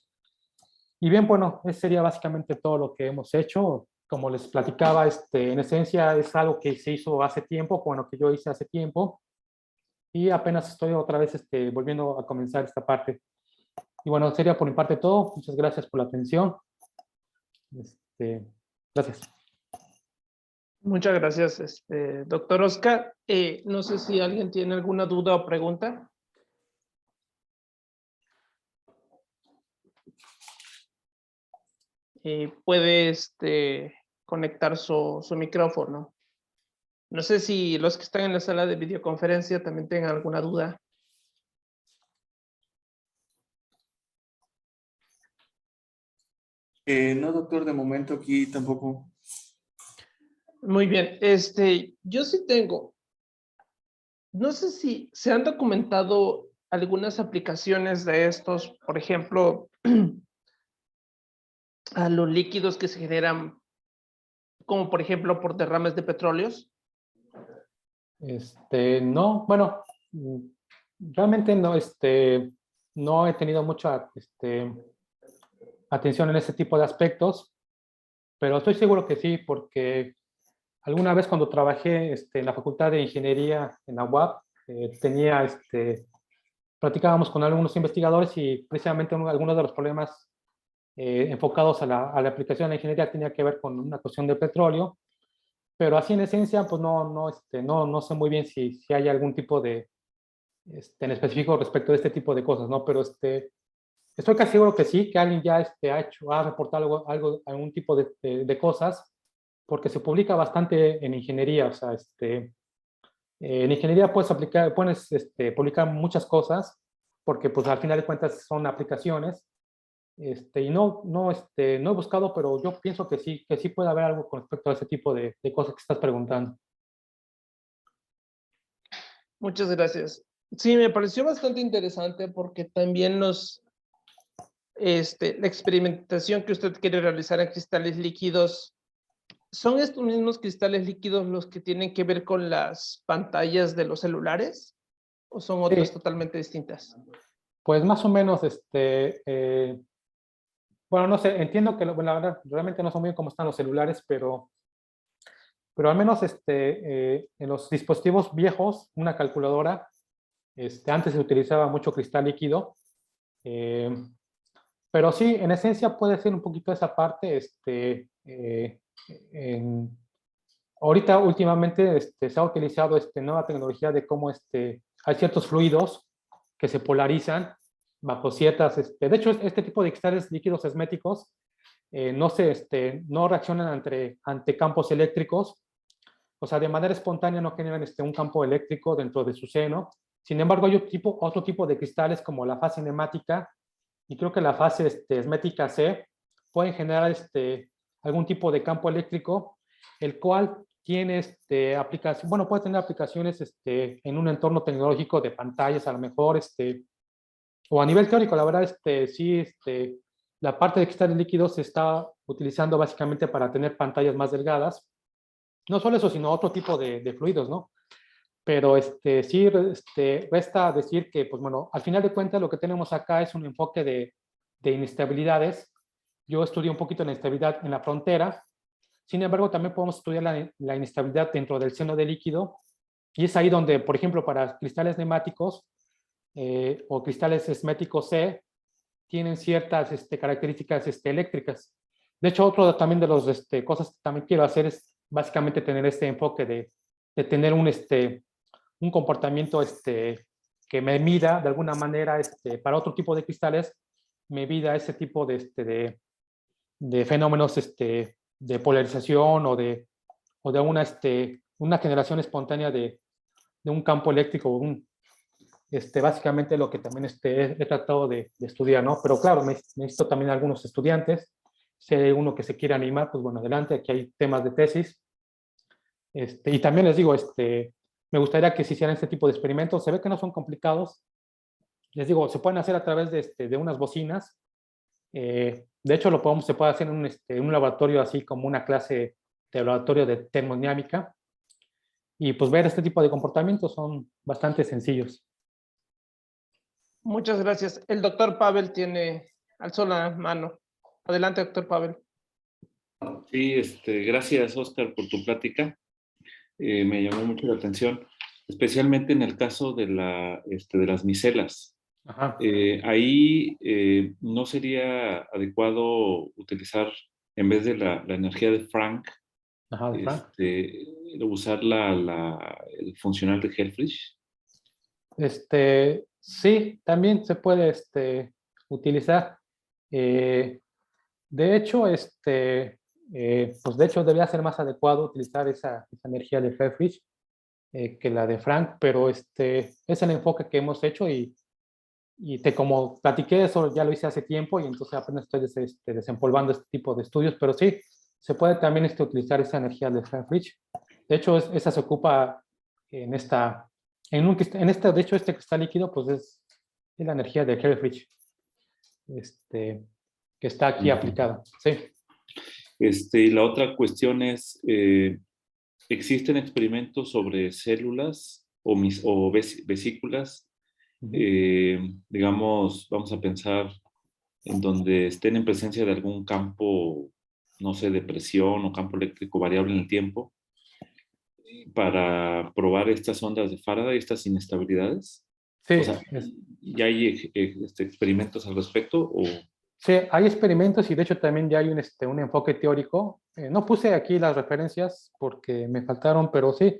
Y bien, bueno, ese sería básicamente todo lo que hemos hecho. Como les platicaba, en esencia es algo que se hizo hace tiempo, bueno, que yo hice hace tiempo, y apenas estoy otra vez volviendo a comenzar esta parte. Y bueno, sería por mi parte todo. Muchas gracias por la atención. Gracias. Muchas gracias, doctor Oscar. No sé si alguien tiene alguna duda o pregunta. Puede conectar su micrófono. No sé si los que están en la sala de videoconferencia también tengan alguna duda. No, doctor, de momento aquí tampoco. Muy bien, yo sí tengo. No sé si se han documentado algunas aplicaciones de estos, por ejemplo, a los líquidos que se generan, como por ejemplo por derrames de petróleos. No, bueno, realmente no, no he tenido mucha atención en ese tipo de aspectos, pero estoy seguro que sí, porque alguna vez cuando trabajé en la Facultad de Ingeniería en la UAP, platicábamos con algunos investigadores y precisamente algunos de los problemas enfocados a la aplicación de la ingeniería tenía que ver con una cuestión de petróleo, pero así en esencia, pues no sé muy bien si hay algún tipo de, en específico respecto de este tipo de cosas, ¿no? Pero estoy casi seguro que sí, que alguien ya ha reportado algún tipo de cosas, porque se publica bastante en ingeniería, o sea, en ingeniería publicar muchas cosas, porque pues al final de cuentas son aplicaciones, y no he buscado, pero yo pienso que sí puede haber algo con respecto a ese tipo de cosas que estás preguntando. Muchas gracias. Sí, me pareció bastante interesante porque también la experimentación que usted quiere realizar en cristales líquidos, ¿son estos mismos cristales líquidos los que tienen que ver con las pantallas de los celulares? ¿O son otras Sí, totalmente distintas? pues más o menos, bueno, no sé, entiendo que bueno, la verdad, realmente no sé muy bien cómo están los celulares, pero al menos en los dispositivos viejos, una calculadora, antes se utilizaba mucho cristal líquido, eh, pero sí, en esencia puede ser un poquito esa parte, ahorita últimamente se ha utilizado nueva tecnología de cómo hay ciertos fluidos que se polarizan bajo ciertas, de hecho este tipo de cristales líquidos esméticos no reaccionan ante campos eléctricos, o sea, de manera espontánea no generan un campo eléctrico dentro de su seno. Sin embargo, hay otro tipo de cristales como la fase nemática y creo que la fase esmética C pueden generar algún tipo de campo eléctrico, el cual tiene aplicación, bueno, puede tener aplicaciones en un entorno tecnológico de pantallas, a lo mejor, o a nivel teórico, la verdad, sí, la parte de cristales líquidos se está utilizando básicamente para tener pantallas más delgadas. No solo eso, sino otro tipo de fluidos, ¿no? Pero sí, resta decir que, pues bueno, al final de cuentas lo que tenemos acá es un enfoque de inestabilidades. Yo estudié un poquito la inestabilidad en la frontera, sin embargo, también podemos estudiar la inestabilidad dentro del seno del líquido, y es ahí donde, por ejemplo, para cristales neumáticos o cristales esméticos C, tienen ciertas características eléctricas. De hecho, otro también de las cosas que también quiero hacer es básicamente tener este enfoque de tener un comportamiento que me mida de alguna manera para otro tipo de cristales, me mida ese tipo de fenómenos de polarización o de una generación espontánea de un campo eléctrico, básicamente lo que también he tratado de estudiar, ¿no? Pero claro, necesito también algunos estudiantes. Si hay uno que se quiere animar, pues bueno, adelante, aquí hay temas de tesis. Y también les digo, me gustaría que se hicieran este tipo de experimentos. Se ve que no son complicados. Les digo, se pueden hacer a través de unas bocinas. De hecho, se puede hacer en un laboratorio así como una clase de laboratorio de termodinámica. Y pues ver este tipo de comportamientos son bastante sencillos. Muchas gracias. El doctor Pavel alzó la mano. Adelante, doctor Pavel. Sí, gracias, Oscar, por tu plática. Me llamó mucho la atención, especialmente en el caso de las micelas. Ajá. Ahí no sería adecuado utilizar, en vez de la energía de Frank, Ajá, de Frank. usar el funcional de Helfrich. Sí, también se puede utilizar. De hecho, pues de hecho debería ser más adecuado utilizar esa energía de Helfrich que la de Frank, pero es el enfoque que hemos hecho como platiqué eso ya lo hice hace tiempo y entonces apenas estoy desempolvando este tipo de estudios, pero sí, se puede también utilizar esa energía de Helfrich. De hecho, esa se ocupa en de hecho, este cristal líquido, pues es la energía de Kelly-Fritsch, que está aquí aplicada. Sí. Y la otra cuestión es, ¿existen experimentos sobre células o vesículas? Digamos, vamos a pensar en donde estén en presencia de algún campo, no sé, de presión o campo eléctrico variable en el tiempo, para probar estas ondas de Faraday, estas inestabilidades. Sí, O sea, ¿ya hay experimentos al respecto? ¿O? sí, hay experimentos y de hecho también ya hay un enfoque teórico. No puse aquí las referencias porque me faltaron, pero sí,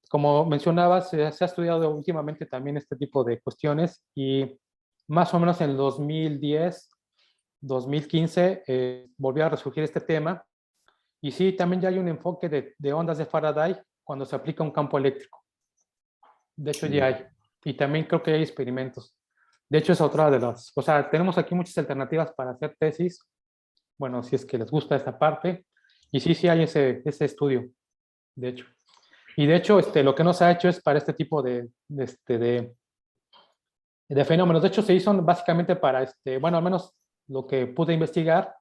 como mencionabas, se ha estudiado últimamente también este tipo de cuestiones y más o menos en el 2010, 2015 volvió a resurgir este tema. Y sí, también ya hay un enfoque de ondas de Faraday cuando se aplica un campo eléctrico. De hecho, ya hay. Y también creo que hay experimentos. De hecho, es otra de las... O sea, tenemos aquí muchas alternativas para hacer tesis. Bueno, si es que les gusta esta parte. Y sí, sí hay ese estudio, de hecho. Y de hecho, lo que no se ha hecho es para este tipo de fenómenos. De hecho, se hizo básicamente para, bueno, al menos lo que pude investigar,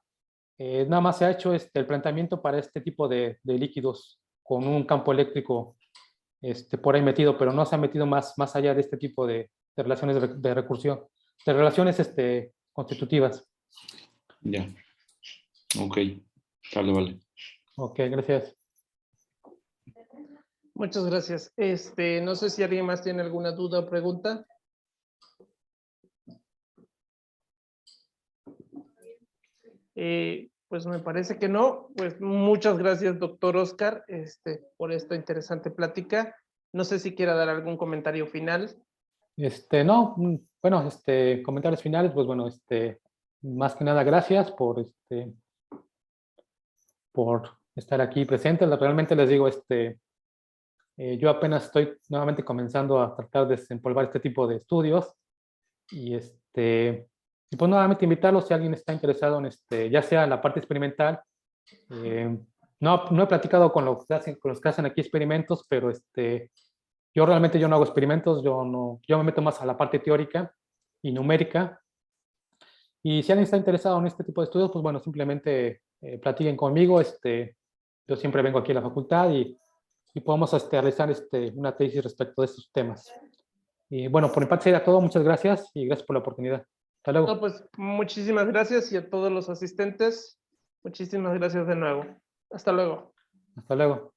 nada más se ha hecho el planteamiento para este tipo de líquidos con un campo eléctrico por ahí metido, pero no se ha metido más allá de este tipo de relaciones de recursión, de relaciones constitutivas. Ya. Ok. Vale. Ok, gracias. Muchas gracias. No sé si alguien más tiene alguna duda o pregunta. Pues me parece que no. Pues muchas gracias, doctor Oscar, por esta interesante plática. No sé si quiera dar algún comentario final. No, bueno, comentarios finales, pues bueno, más que nada gracias por estar aquí presentes. Realmente les digo, yo apenas estoy nuevamente comenzando a tratar de desempolvar este tipo de estudios y y pues nuevamente invitarlos si alguien está interesado en ya sea en la parte experimental. No he platicado con los que hacen aquí experimentos, pero yo realmente no hago experimentos, yo me meto más a la parte teórica y numérica. Y si alguien está interesado en este tipo de estudios, pues bueno, simplemente platiquen conmigo. Yo siempre vengo aquí a la facultad y podemos realizar una tesis respecto de estos temas. Y bueno, por mi parte sería todo. Muchas gracias y gracias por la oportunidad. Hasta luego. No, pues muchísimas gracias y a todos los asistentes, muchísimas gracias de nuevo. Hasta luego. Hasta luego.